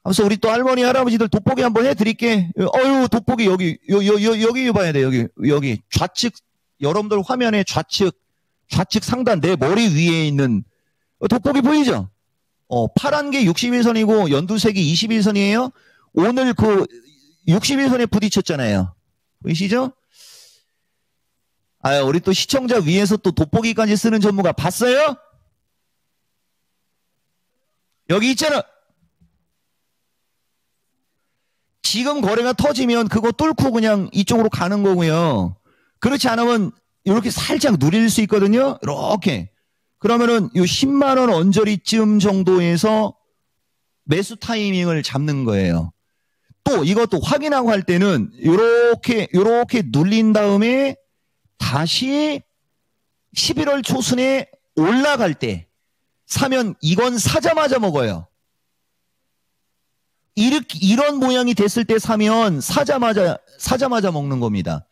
Speaker 1: 그래서 우리 또 할머니, 할아버지들 돋보기 한번 해드릴게. 어유, 돋보기 여기 봐야 돼, 여기. 좌측, 여러분들 화면에 좌측 상단 내 머리 위에 있는 돋보기 보이죠? 파란 게 61선이고 연두색이 21선이에요. 오늘 그 61선에 부딪혔잖아요. 보이시죠? 아, 우리 또 시청자 위에서 또 돋보기까지 쓰는 전문가 봤어요? 여기 있잖아. 지금 거래가 터지면 그거 뚫고 그냥 이쪽으로 가는 거고요. 그렇지 않으면 이렇게 살짝 누릴 수 있거든요. 이렇게. 그러면은 요 10만 원 언저리쯤 정도에서 매수 타이밍을 잡는 거예요. 또 이것도 확인하고 할 때는 요렇게 눌린 다음에 다시 11월 초순에 올라갈 때 사면 이건 사자마자 먹어요. 이런 모양이 됐을 때 사면 사자마자 먹는 겁니다.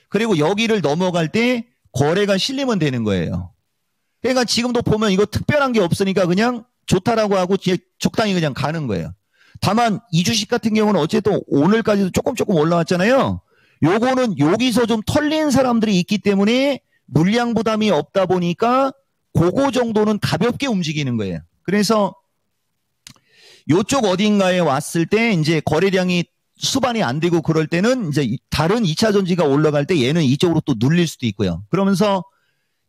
Speaker 1: 그리고 여기를 넘어갈 때 거래가 실리면 되는 거예요. 그러니까 지금도 보면 이거 특별한 게 없으니까 그냥 좋다라고 하고 적당히 그냥 가는 거예요. 다만 이 주식 같은 경우는 어쨌든 오늘까지도 조금 올라왔잖아요. 요거는 여기서 좀 털린 사람들이 있기 때문에 물량 부담이 없다 보니까 그거 정도는 가볍게 움직이는 거예요. 그래서 요쪽 어딘가에 왔을 때 이제 거래량이 수반이 안 되고 그럴 때는 이제 다른 2차 전지가 올라갈 때 얘는 이쪽으로 또 눌릴 수도 있고요. 그러면서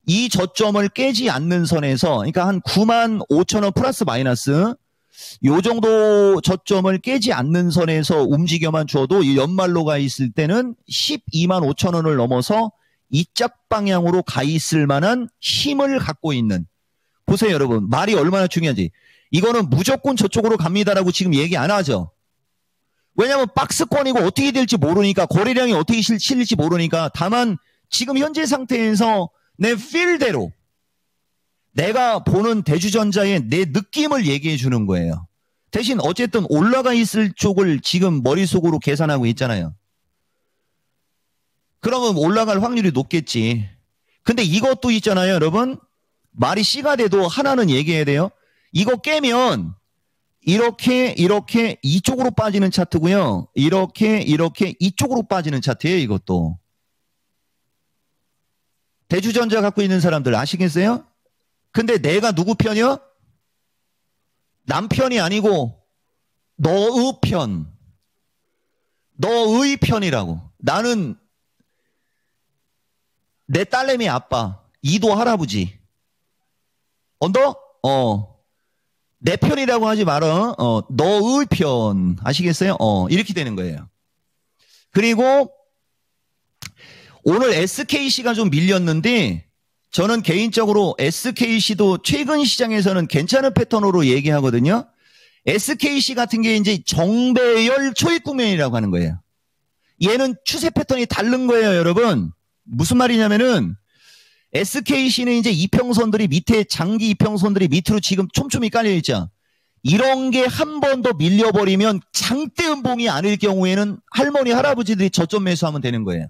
Speaker 1: 이 저점을 깨지 않는 선에서 그러니까 한 95,000원 플러스 마이너스 요 정도 저점을 깨지 않는 선에서 움직여만 줘도 이 연말로 가 있을 때는 12만 5천 원을 넘어서 이짝 방향으로 가 있을 만한 힘을 갖고 있는. 보세요, 여러분. 말이 얼마나 중요한지. 이거는 무조건 저쪽으로 갑니다라고 지금 얘기 안 하죠. 왜냐하면 박스권이고 어떻게 될지 모르니까 거래량이 어떻게 실릴지 모르니까 다만 지금 현재 상태에서 내 필대로 내가 보는 대주전자의 내 느낌을 얘기해 주는 거예요. 대신 어쨌든 올라가 있을 쪽을 지금 머릿속으로 계산하고 있잖아요. 그러면 올라갈 확률이 높겠지. 근데 이것도 있잖아요, 여러분. 말이 씨가 돼도 하나는 얘기해야 돼요. 이거 깨면 이렇게 이쪽으로 빠지는 차트고요. 이렇게 이쪽으로 빠지는 차트예요, 이것도. 대주전자 갖고 있는 사람들 아시겠어요? 근데 내가 누구 편이요? 남편이 아니고 너의 편. 너의 편이라고. 나는 내 딸내미 아빠, 이도 할아버지. 언더? 내 편이라고 하지 말어. 너의 편. 아시겠어요? 이렇게 되는 거예요. 그리고 오늘 SKC가 좀 밀렸는데 저는 개인적으로 SKC도 최근 시장에서는 괜찮은 패턴으로 얘기하거든요. SKC 같은 게 이제 정배열 초입 국면이라고 하는 거예요. 얘는 추세 패턴이 다른 거예요, 여러분. 무슨 말이냐면은 SKC는 이제 이평선들이 밑에 장기 이평선들이 밑으로 지금 촘촘히 깔려 있죠. 이런 게 한 번 더 밀려버리면 장대음봉이 아닐 경우에는 할머니 할아버지들이 저점 매수하면 되는 거예요.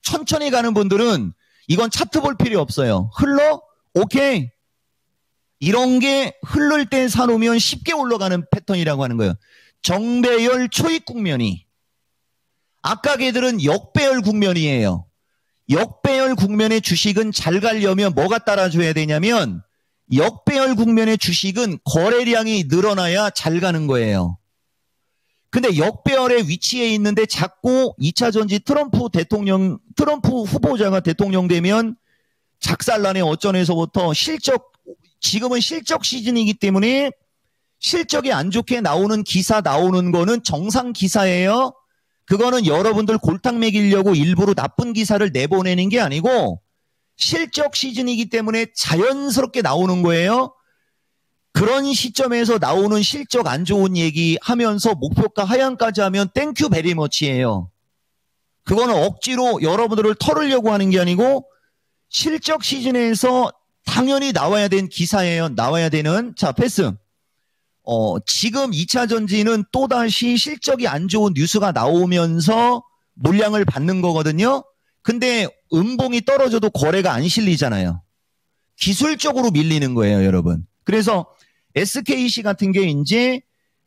Speaker 1: 천천히 가는 분들은 이건 차트 볼 필요 없어요. 흘러? 오케이. 이런 게 흐를 때 사놓으면 쉽게 올라가는 패턴이라고 하는 거예요. 정배열 초입 국면이. 아까 걔들은 역배열 국면이에요. 역배열 국면의 주식은 잘 가려면 뭐가 따라줘야 되냐면 역배열 국면의 주식은 거래량이 늘어나야 잘 가는 거예요. 근데 역배열의 위치에 있는데 자꾸 2차 전지 트럼프 후보자가 대통령 되면 작살나네 어쩌네서부터 지금은 실적 시즌이기 때문에 실적이 안 좋게 나오는 기사 나오는 거는 정상 기사예요. 그거는 여러분들 골탕 먹이려고 일부러 나쁜 기사를 내보내는 게 아니고 실적 시즌이기 때문에 자연스럽게 나오는 거예요. 그런 시점에서 나오는 실적 안 좋은 얘기 하면서 목표가 하향까지 하면 땡큐 베리 머치예요. 그거는 억지로 여러분들을 털으려고 하는 게 아니고 실적 시즌에서 당연히 나와야 된 기사예요. 나와야 되는. 자, 패스. 지금 2차 전지는 또다시 실적이 안 좋은 뉴스가 나오면서 물량을 받는 거거든요. 근데 음봉이 떨어져도 거래가 안 실리잖아요. 기술적으로 밀리는 거예요, 여러분. 그래서 SKC 같은 게 이제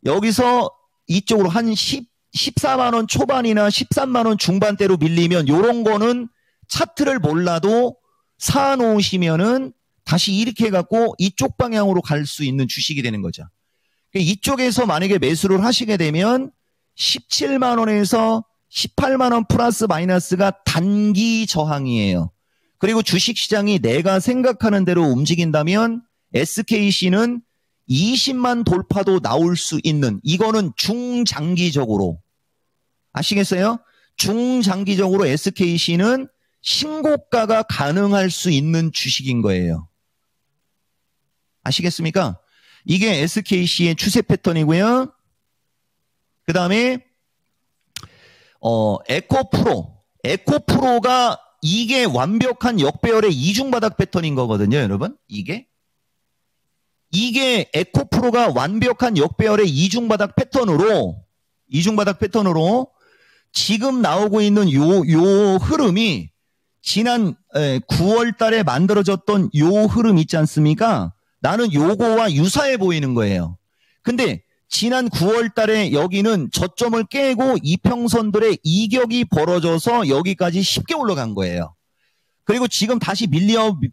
Speaker 1: 여기서 이쪽으로 한 14만 원 초반이나 13만 원 중반대로 밀리면 요런 거는 차트를 몰라도 사놓으시면은 다시 이렇게 해갖고 이쪽 방향으로 갈 수 있는 주식이 되는 거죠. 이쪽에서 만약에 매수를 하시게 되면 17만 원에서 18만 원 플러스 마이너스가 단기 저항이에요. 그리고 주식시장이 내가 생각하는 대로 움직인다면 SKC는 20만 돌파도 나올 수 있는, 이거는 중장기적으로 아시겠어요? 중장기적으로 SKC는 신고가가 가능할 수 있는 주식인 거예요. 아시겠습니까? 이게 SKC의 추세 패턴이고요. 그 다음에 에코프로가 이게 완벽한 역배열의 이중바닥 패턴인 거거든요, 여러분. 이게 에코프로가 완벽한 역배열의 이중바닥 패턴으로 지금 나오고 있는 요 흐름이 지난 9월 달에 만들어졌던 요 흐름 있지 않습니까? 나는 요거와 유사해 보이는 거예요. 근데 지난 9월 달에 여기는 저점을 깨고 이평선들의 이격이 벌어져서 여기까지 쉽게 올라간 거예요. 그리고 지금 다시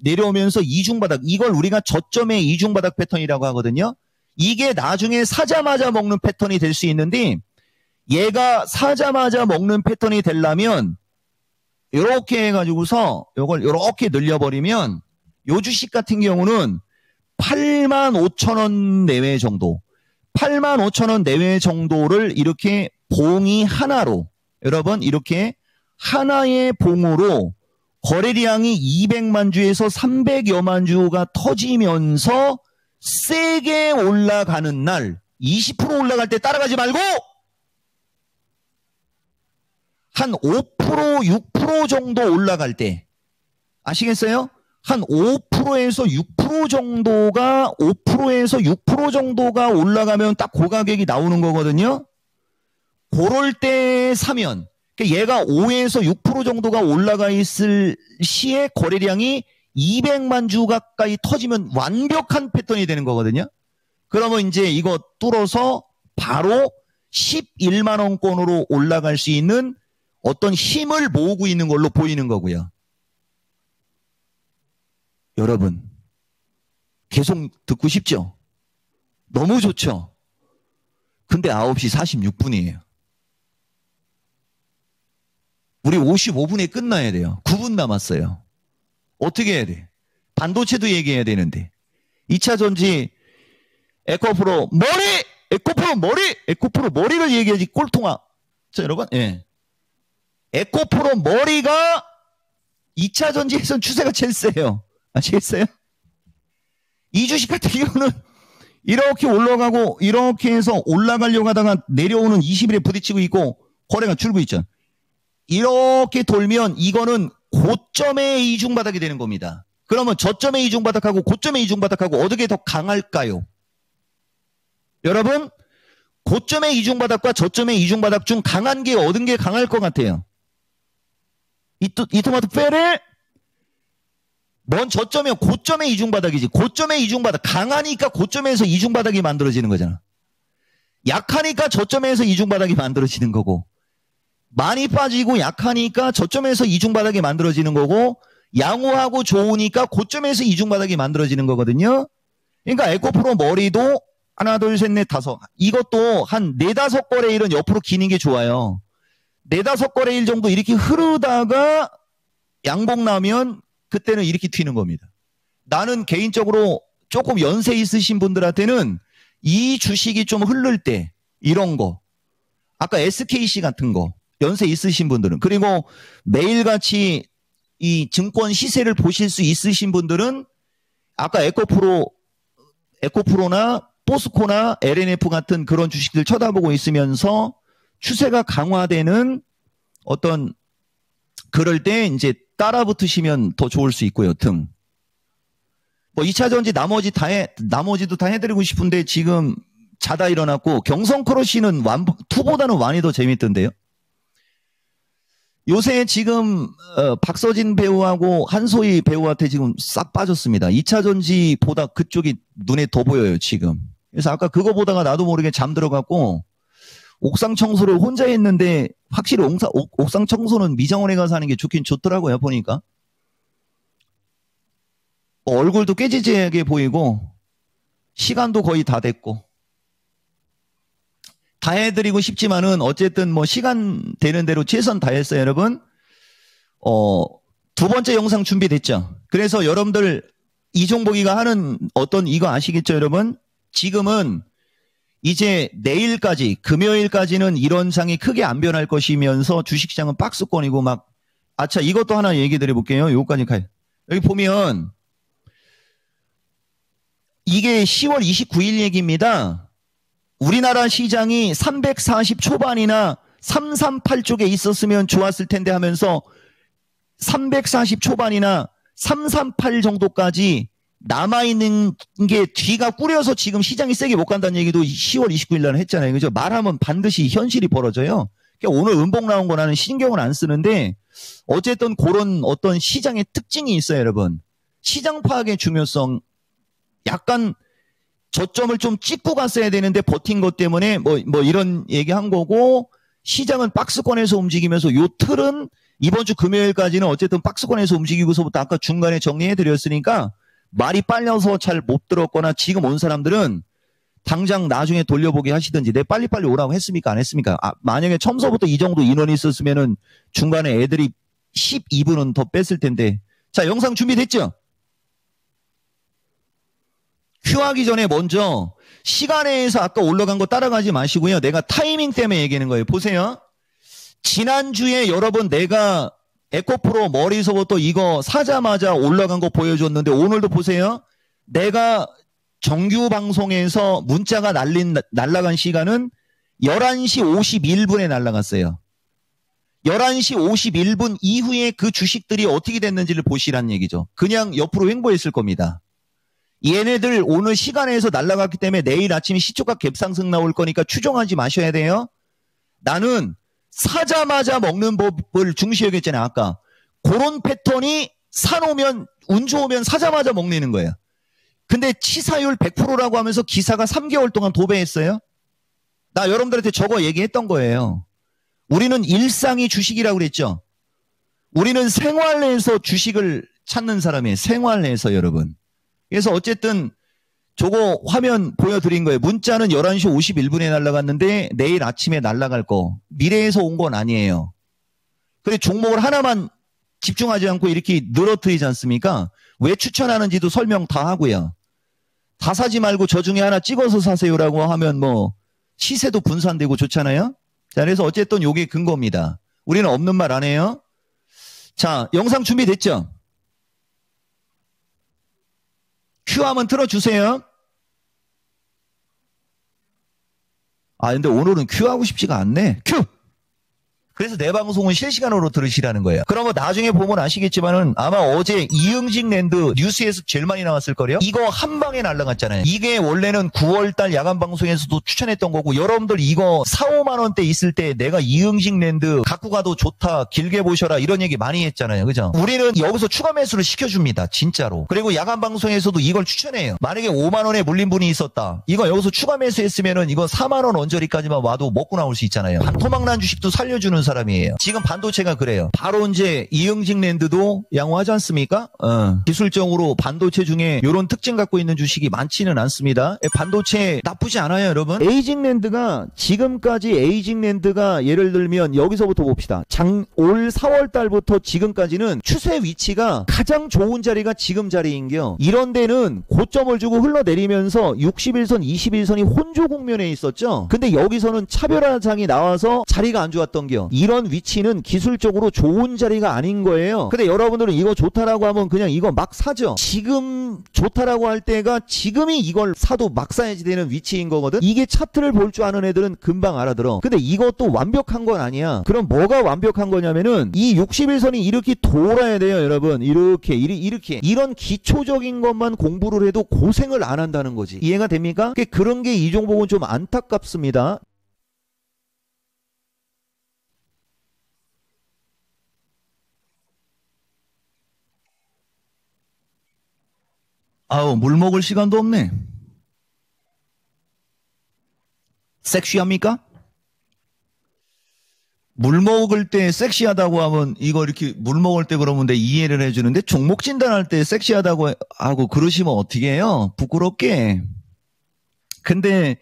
Speaker 1: 내려오면서 이중바닥, 이걸 우리가 저점의 이중바닥 패턴이라고 하거든요. 이게 나중에 사자마자 먹는 패턴이 될 수 있는데, 얘가 사자마자 먹는 패턴이 되려면 이렇게 해가지고서 이걸 이렇게 늘려버리면 요 주식 같은 경우는 85,000원 내외 정도, 85,000원 내외 정도를 이렇게 봉이 하나로, 여러분 이렇게 하나의 봉으로 거래량이 200만 주에서 300여만 주가 터지면서 세게 올라가는 날, 20% 올라갈 때 따라가지 말고 한 5%, 6% 정도 올라갈 때, 아시겠어요? 한 5%에서 6% 정도가, 5%에서 6% 정도가 올라가면 딱 그 가격이 나오는 거거든요. 그럴 때 사면, 얘가 5에서 6% 정도가 올라가 있을 시에 거래량이 200만 주 가까이 터지면 완벽한 패턴이 되는 거거든요. 그러면 이제 이거 뚫어서 바로 11만 원권으로 올라갈 수 있는 어떤 힘을 모으고 있는 걸로 보이는 거고요. 여러분, 계속 듣고 싶죠? 너무 좋죠? 근데 9시 46분이에요. 우리 55분에 끝나야 돼요. 9분 남았어요. 어떻게 해야 돼? 반도체도 얘기해야 되는데. 2차 전지, 에코프로 머리를 얘기해야지 꼴통아. 자, 여러분, 예. 에코프로 머리가 2차 전지에선 추세가 제일 세요. 아시겠어요? 이 주식 같은 경우는 이렇게 올라가고 이렇게 해서 올라가려고 하다가 내려오는 20일에 부딪히고 있고 거래가 줄고 있죠. 이렇게 돌면 이거는 고점의 이중바닥이 되는 겁니다. 그러면 저점의 이중바닥하고 고점의 이중바닥하고 어떻게 더 강할까요? 여러분, 고점의 이중바닥과 저점의 이중바닥 중 강한 게 어떤 게 강할 것 같아요? 이 토마토 페레? 뭔 저점이요? 고점의 이중바닥이지. 고점의 이중바닥. 강하니까 고점에서 이중바닥이 만들어지는 거잖아. 약하니까 저점에서 이중바닥이 만들어지는 거고, 많이 빠지고 약하니까 저점에서 이중바닥이 만들어지는 거고, 양호하고 좋으니까 고점에서 이중바닥이 만들어지는 거거든요. 그러니까 에코프로 머리도 하나, 둘, 셋, 넷, 다섯. 이것도 한 네다섯 거래일은 옆으로 기는 게 좋아요. 네다섯 거래일 정도 이렇게 흐르다가 양봉 나면 그때는 이렇게 튀는 겁니다. 나는 개인적으로 조금 연세 있으신 분들한테는 이 주식이 좀 흐를 때 이런 거. 아까 SKC 같은 거. 연세 있으신 분들은. 그리고 매일같이 이 증권 시세를 보실 수 있으신 분들은 아까 에코프로나 포스코나 LNF 같은 그런 주식들 쳐다보고 있으면서 추세가 강화되는 어떤 그럴 때 이제 따라 붙으시면 더 좋을 수 있고요. 등. 뭐 2차전지 나머지도 다 해드리고 싶은데 지금 자다 일어났고 경성크러쉬는 2보다는 1이 더 재밌던데요. 요새 지금 박서진 배우하고 한소희 배우한테 지금 싹 빠졌습니다. 2차전지보다 그쪽이 눈에 더 보여요 지금. 그래서 아까 그거 보다가 나도 모르게 잠들어갖고 옥상 청소를 혼자 했는데 확실히 옥상 청소는 미장원에 가서 하는 게 좋긴 좋더라고요 보니까. 얼굴도 깨지지하게 보이고 시간도 거의 다 됐고 다 해드리고 싶지만은 어쨌든 뭐 시간 되는 대로 최선 다했어요 여러분. 두 번째 영상 준비됐죠. 그래서 여러분들 이종복이가 하는 어떤 이거 아시겠죠 여러분. 지금은 이제 내일까지 금요일까지는 이런 장이 크게 안 변할 것이면서 주식시장은 박스권이고 막 아차 이것도 하나 얘기 드려볼게요. 요거까지 가요. 여기 보면 이게 10월 29일 얘기입니다. 우리나라 시장이 340 초반이나 338 쪽에 있었으면 좋았을 텐데 하면서 340 초반이나 338 정도까지 남아있는 게 뒤가 꾸려서 지금 시장이 세게 못 간다는 얘기도 10월 29일 날 했잖아요. 그죠? 말하면 반드시 현실이 벌어져요. 그러니까 오늘 음봉 나온 거 나는 신경을 안 쓰는데 어쨌든 그런 어떤 시장의 특징이 있어요, 여러분. 시장 파악의 중요성. 약간 저점을 좀 찍고 갔어야 되는데 버틴 것 때문에 뭐 이런 얘기 한 거고 시장은 박스권에서 움직이면서 요 틀은 이번 주 금요일까지는 어쨌든 박스권에서 움직이고서부터 아까 중간에 정리해 드렸으니까 말이 빨려서 잘 못 들었거나 지금 온 사람들은 당장 나중에 돌려보기 하시든지 내 빨리빨리 오라고 했습니까? 안 했습니까? 만약에 처음서부터 이 정도 인원이 있었으면은 중간에 애들이 12분은 더 뺐을 텐데. 자, 영상 준비됐죠? 큐하기 전에 먼저 시간에서 아까 올라간 거 따라가지 마시고요. 내가 타이밍 때문에 얘기하는 거예요. 보세요. 지난주에 여러분 내가 에코프로 머리서부터 이거 사자마자 올라간 거 보여줬는데 오늘도 보세요. 내가 정규 방송에서 문자가 날라간 시간은 11시 51분에 날라갔어요. 11시 51분 이후에 그 주식들이 어떻게 됐는지를 보시란 얘기죠. 그냥 옆으로 횡보했을 겁니다. 얘네들 오늘 시간에서 날라갔기 때문에 내일 아침에 시초가 갭상승 나올 거니까 추정하지 마셔야 돼요. 나는 사자마자 먹는 법을 중시하겠잖아요. 아까 그런 패턴이 사놓으면 운 좋으면 사자마자 먹는 거예요. 근데 치사율 100%라고 하면서 기사가 3개월 동안 도배했어요. 나 여러분들한테 저거 얘기했던 거예요. 우리는 일상이 주식이라고 그랬죠. 우리는 생활 내에서 주식을 찾는 사람이에요. 생활 내에서 여러분. 그래서 어쨌든 저거 화면 보여드린 거예요. 문자는 11시 51분에 날아갔는데 내일 아침에 날아갈 거. 미래에서 온 건 아니에요. 근데 종목을 하나만 집중하지 않고 이렇게 늘어뜨리지 않습니까? 왜 추천하는지도 설명 다 하고요. 다 사지 말고 저 중에 하나 찍어서 사세요라고 하면 뭐 시세도 분산되고 좋잖아요. 자, 그래서 어쨌든 요게 근거입니다. 우리는 없는 말 안 해요. 자, 영상 준비됐죠? 큐 한번 틀어주세요. 근데 오늘은 큐 하고 싶지가 않네. 큐! 그래서 내 방송은 실시간으로 들으시라는 거예요. 그러면 나중에 보면 아시겠지만은 아마 어제 이응직 랜드 뉴스에서 제일 많이 나왔을 거래요. 이거 한 방에 날라갔잖아요. 이게 원래는 9월달 야간 방송에서도 추천했던 거고 여러분들 이거 4, 5만 원대 있을 때 내가 이응직 랜드 갖고 가도 좋다 길게 보셔라 이런 얘기 많이 했잖아요. 그죠? 우리는 여기서 추가 매수를 시켜줍니다. 진짜로. 그리고 야간 방송에서도 이걸 추천해요. 만약에 5만 원에 물린 분이 있었다. 이거 여기서 추가 매수했으면은 이거 4만 원 언저리까지만 와도 먹고 나올 수 있잖아요. 토막난 주식도 살려주는 사람이에요. 지금 반도체가 그래요. 바로 이제 이응직 랜드도 양호하지 않습니까? 기술적으로 반도체 중에 이런 특징 갖고 있는 주식이 많지는 않습니다. 반도체 나쁘지 않아요, 여러분. 에이징 랜드가 지금까지 에이징 랜드가 예를 들면 여기서부터 봅시다. 올 4월 달부터 지금까지는 추세 위치가 가장 좋은 자리가 지금 자리인겨. 이런 데는 고점을 주고 흘러내리면서 61선, 21선이 혼조 국면에 있었죠. 근데 여기서는 차별화장이 나와서 자리가 안 좋았던겨. 이런 위치는 기술적으로 좋은 자리가 아닌 거예요. 근데 여러분들은 이거 좋다라고 하면 그냥 이거 막 사죠. 지금 좋다라고 할 때가 지금이 이걸 사도 막 사야지 되는 위치인 거거든. 이게 차트를 볼 줄 아는 애들은 금방 알아들어. 근데 이것도 완벽한 건 아니야. 그럼 뭐가 완벽한 거냐면은 이 61선이 이렇게 돌아야 돼요, 여러분. 이렇게 이런 기초적인 것만 공부를 해도 고생을 안 한다는 거지. 이해가 됩니까? 그런 게 이 종목은 좀 안타깝습니다. 아우, 물 먹을 시간도 없네. 섹시합니까? 물 먹을 때 섹시하다고 하면 이거 이렇게 물 먹을 때 그러면 내 이해를 해주는데 종목 진단할 때 섹시하다고 하고 그러시면 어떻게 해요? 부끄럽게. 근데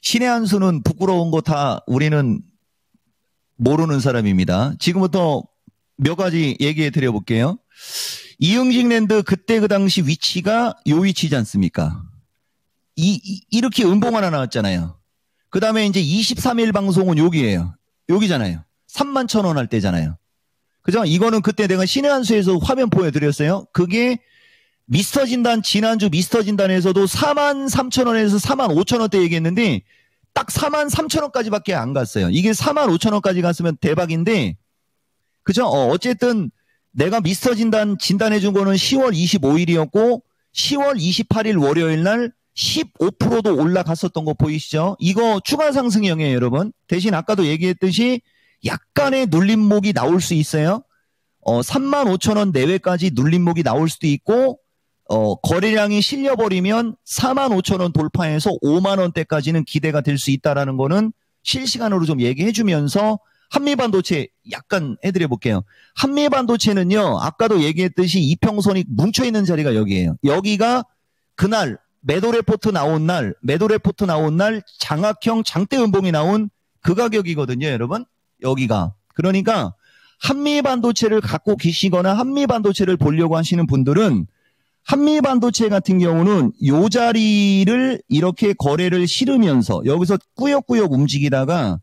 Speaker 1: 신의 한 수는 부끄러운 거 다 우리는 모르는 사람입니다. 지금부터 몇 가지 얘기해 드려볼게요. 이응직 랜드 그때 그 당시 위치가 요 위치지 않습니까? 이렇게 음봉 하나 나왔잖아요. 그 다음에 이제 23일 방송은 여기에요. 여기잖아요. 31,000원 할 때잖아요. 그죠? 이거는 그때 내가 신의 한 수에서 화면 보여드렸어요. 그게 미스터 진단, 지난주 미스터 진단에서도 43,000원에서 45,000원대 얘기했는데 딱 43,000원까지밖에 안 갔어요. 이게 45,000원까지 갔으면 대박인데, 그죠? 어쨌든 내가 미스터 진단해 준 거는 10월 25일이었고 10월 28일 월요일 날 15%도 올라갔었던 거 보이시죠? 이거 추가 상승형이에요, 여러분. 대신 아까도 얘기했듯이 약간의 눌림목이 나올 수 있어요. 35,000원 내외까지 눌림목이 나올 수도 있고, 거래량이 실려버리면 45,000원 돌파해서 5만원대까지는 기대가 될 수 있다라는 거는 실시간으로 좀 얘기해 주면서 한미반도체 약간 해드려 볼게요. 한미반도체는요, 아까도 얘기했듯이 이평선이 뭉쳐있는 자리가 여기에요. 여기가 그날 매도 레포트 나온 날 장악형 장대 음봉이 나온 그 가격이거든요, 여러분. 여기가. 그러니까 한미반도체를 갖고 계시거나 한미반도체를 보려고 하시는 분들은 한미반도체 같은 경우는 요 자리를 이렇게 거래를 실으면서 여기서 꾸역꾸역 움직이다가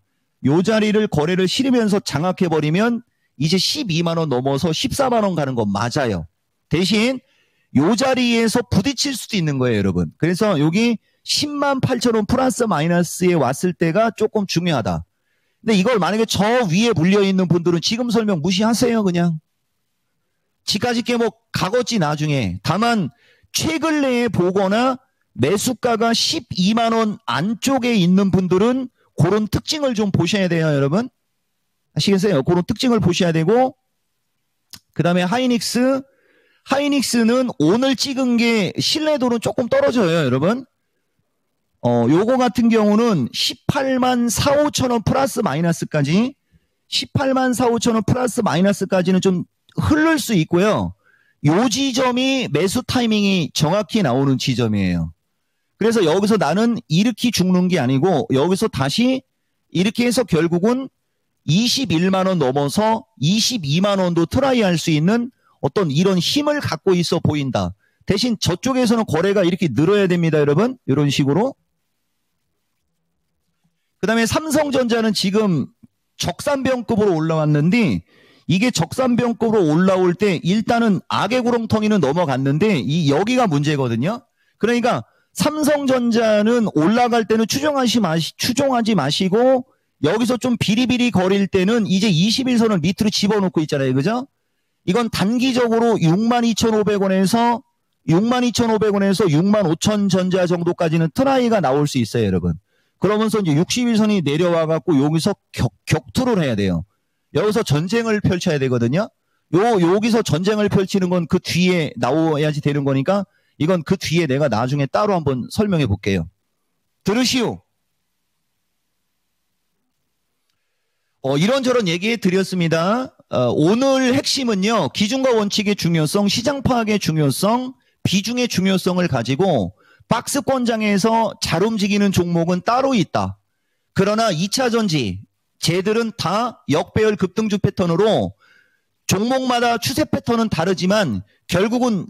Speaker 1: 요 자리를 거래를 실으면서 장악해버리면 이제 12만원 넘어서 14만원 가는 거 맞아요. 대신 요 자리에서 부딪힐 수도 있는 거예요, 여러분. 그래서 여기 108,000원 플러스 마이너스에 왔을 때가 조금 중요하다. 근데 이걸 만약에 저 위에 물려있는 분들은 지금 설명 무시하세요, 그냥. 지까지 게 뭐 가겠지, 나중에. 다만 최근 내에 보거나 매수가가 12만원 안쪽에 있는 분들은 그런 특징을 좀 보셔야 돼요, 여러분. 아시겠어요? 그런 특징을 보셔야 되고, 그 다음에 하이닉스는 오늘 찍은 게 신뢰도는 조금 떨어져요, 여러분. 요거 같은 경우는 18만 4, 5천원 플러스 마이너스까지 18만 4, 5천원 플러스 마이너스까지는 좀 흐를 수 있고요. 요 지점이 매수 타이밍이 정확히 나오는 지점이에요. 그래서 여기서 나는 이렇게 죽는 게 아니고 여기서 다시 이렇게 해서 결국은 21만원 넘어서 22만원도 트라이 할 수 있는 어떤 이런 힘을 갖고 있어 보인다. 대신 저쪽에서는 거래가 이렇게 늘어야 됩니다, 여러분. 이런 식으로. 그 다음에 삼성전자는 지금 적산병급으로 올라왔는데 이게 적산병급으로 올라올 때 일단은 악의 구렁텅이는 넘어갔는데 여기가 문제거든요. 그러니까 삼성전자는 올라갈 때는 추종하지 마시고 여기서 좀 비리비리 거릴 때는 이제 21선을 밑으로 집어넣고 있잖아요. 그죠? 이건 단기적으로 62,500원에서 65,000 전자 정도까지는 트라이가 나올 수 있어요, 여러분. 그러면서 이제 61선이 내려와 갖고 여기서 격투를 해야 돼요. 여기서 전쟁을 펼쳐야 되거든요. 여기서 전쟁을 펼치는 건 그 뒤에 나와야지 되는 거니까 이건 그 뒤에 내가 나중에 따로 한번 설명해 볼게요. 들으시오. 이런저런 얘기 드렸습니다. 오늘 핵심은요, 기준과 원칙의 중요성, 시장 파악의 중요성, 비중의 중요성을 가지고 박스권장에서 잘 움직이는 종목은 따로 있다. 그러나 2차 전지, 쟤들은 다 역배열 급등주 패턴으로 종목마다 추세 패턴은 다르지만 결국은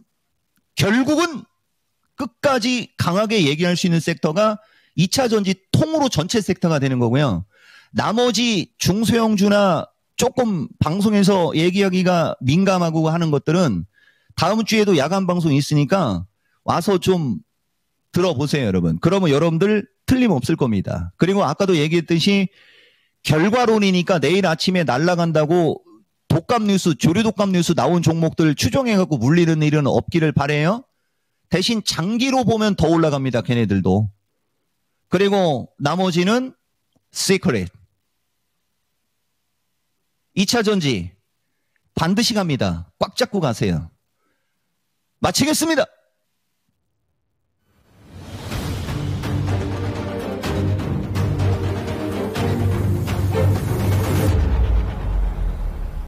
Speaker 1: 끝까지 강하게 얘기할 수 있는 섹터가 2차 전지 통으로 전체 섹터가 되는 거고요. 나머지 중소형주나 조금 방송에서 얘기하기가 민감하고 하는 것들은 다음 주에도 야간 방송이 있으니까 와서 좀 들어보세요, 여러분. 그러면 여러분들 틀림없을 겁니다. 그리고 아까도 얘기했듯이 결과론이니까 내일 아침에 날아간다고 독감 뉴스, 조류 독감 뉴스 나온 종목들 추종해갖고 물리는 일은 없기를 바라요. 대신 장기로 보면 더 올라갑니다, 걔네들도. 그리고 나머지는 시크릿. 2차 전지 반드시 갑니다. 꽉 잡고 가세요. 마치겠습니다.